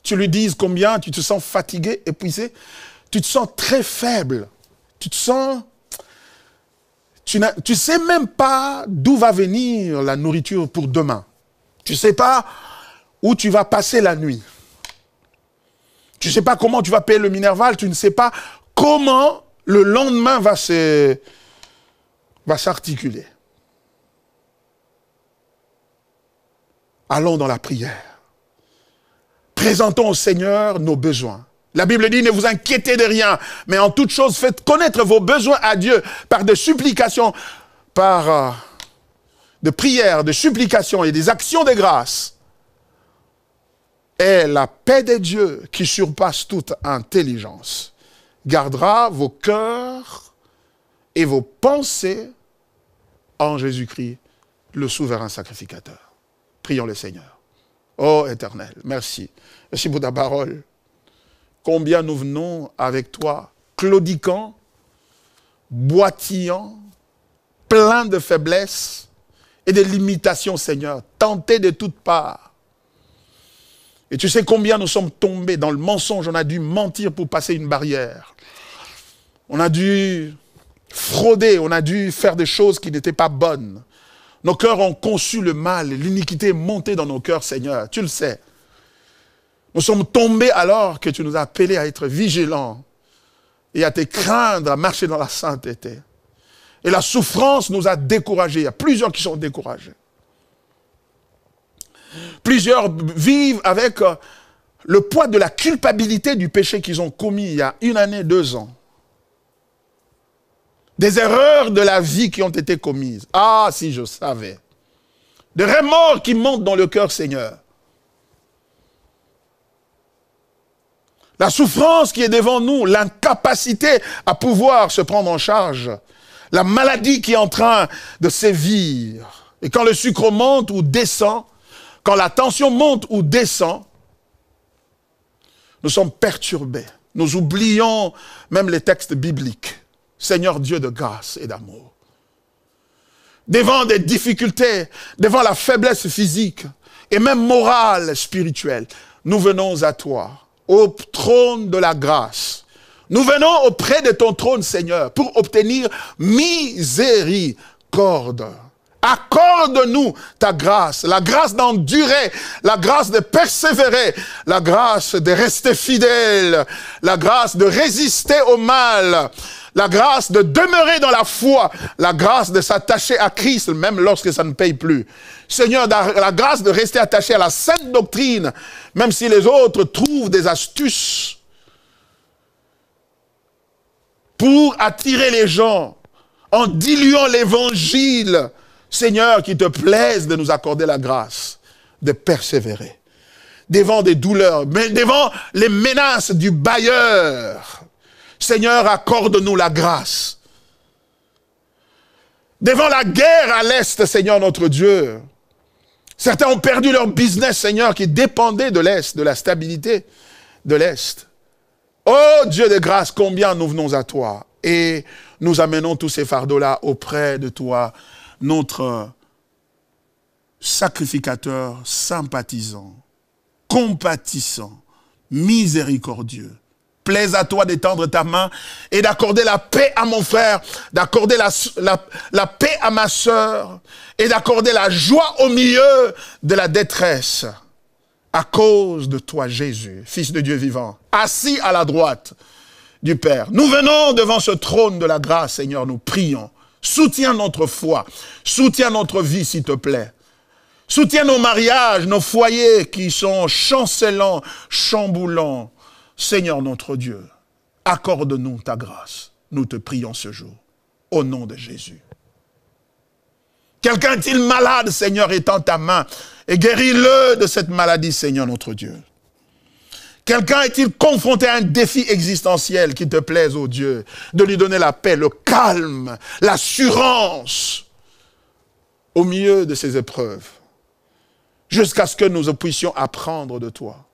Tu lui dises combien tu te sens fatigué, épuisé. Tu te sens très faible. Tu te sens... Tu sais même pas d'où va venir la nourriture pour demain. Tu sais pas où tu vas passer la nuit. Tu sais pas comment tu vas payer le Minerval. Tu ne sais pas comment le lendemain va s'articuler. Allons dans la prière. Présentons au Seigneur nos besoins. La Bible dit, ne vous inquiétez de rien, mais en toute chose, faites connaître vos besoins à Dieu par des supplications, par de prières, de supplications et des actions de grâce. Et la paix de Dieu, qui surpasse toute intelligence, gardera vos cœurs et vos pensées en Jésus-Christ, le souverain sacrificateur. Prions le Seigneur. Ô Éternel, merci. Merci pour ta parole. Combien nous venons avec toi, claudiquant, boitillant, plein de faiblesses et de limitations, Seigneur, tentés de toutes parts. Et tu sais combien nous sommes tombés dans le mensonge. On a dû mentir pour passer une barrière. On a dû frauder, on a dû faire des choses qui n'étaient pas bonnes. Nos cœurs ont conçu le mal, l'iniquité est montée dans nos cœurs, Seigneur, tu le sais. Nous sommes tombés alors que tu nous as appelés à être vigilants et à te craindre, à marcher dans la sainteté. Et la souffrance nous a découragés. Il y a plusieurs qui sont découragés. Plusieurs vivent avec le poids de la culpabilité du péché qu'ils ont commis il y a 1 année, 2 ans. Des erreurs de la vie qui ont été commises. Ah, si je savais. Des remords qui montent dans le cœur, Seigneur. La souffrance qui est devant nous, l'incapacité à pouvoir se prendre en charge. La maladie qui est en train de sévir. Et quand le sucre monte ou descend, quand la tension monte ou descend, nous sommes perturbés. Nous oublions même les textes bibliques. Seigneur Dieu de grâce et d'amour. Devant des difficultés, devant la faiblesse physique et même morale, spirituelle, nous venons à toi, au trône de la grâce. Nous venons auprès de ton trône, Seigneur, pour obtenir miséricorde. Accorde-nous ta grâce, la grâce d'endurer, la grâce de persévérer, la grâce de rester fidèle, la grâce de résister au mal, la grâce de demeurer dans la foi, la grâce de s'attacher à Christ même lorsque ça ne paye plus. Seigneur, la grâce de rester attaché à la sainte doctrine, même si les autres trouvent des astuces pour attirer les gens en diluant l'évangile. Seigneur, qu'il te plaise de nous accorder la grâce de persévérer devant des douleurs, mais devant les menaces du bailleur. Seigneur, accorde-nous la grâce. Devant la guerre à l'Est, Seigneur notre Dieu. Certains ont perdu leur business, Seigneur, qui dépendait de l'Est, de la stabilité de l'Est. Oh Dieu de grâce, combien nous venons à toi et nous amenons tous ces fardeaux-là auprès de toi, notre sacrificateur sympathisant, compatissant, miséricordieux. Plaise à toi d'étendre ta main et d'accorder la paix à mon frère, d'accorder la paix à ma sœur et d'accorder la joie au milieu de la détresse. À cause de toi, Jésus, Fils de Dieu vivant, assis à la droite du Père. Nous venons devant ce trône de la grâce, Seigneur, nous prions. Soutiens notre foi, soutiens notre vie, s'il te plaît. Soutiens nos mariages, nos foyers qui sont chancelants, chamboulants. Seigneur notre Dieu, accorde-nous ta grâce. nous te prions ce jour. Au nom de Jésus. Quelqu'un est-il malade, Seigneur, étends ta main et guéris-le de cette maladie, Seigneur notre Dieu. Quelqu'un est-il confronté à un défi existentiel qui te plaise, ô Dieu, de lui donner la paix, le calme, l'assurance au milieu de ces épreuves, jusqu'à ce que nous puissions apprendre de toi.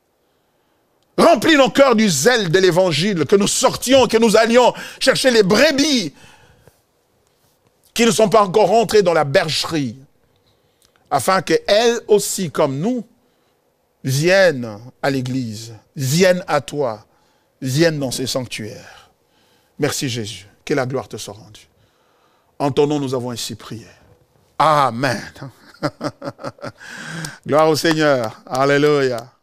Remplis nos cœurs du zèle de l'évangile, que nous sortions, que nous allions chercher les brebis qui ne sont pas encore rentrées dans la bergerie, afin qu'elles aussi, comme nous, viennent à l'église, viennent à toi, viennent dans ces sanctuaires. Merci Jésus, que la gloire te soit rendue. En ton nom, nous avons ainsi prié. Amen. Gloire au Seigneur. Alléluia.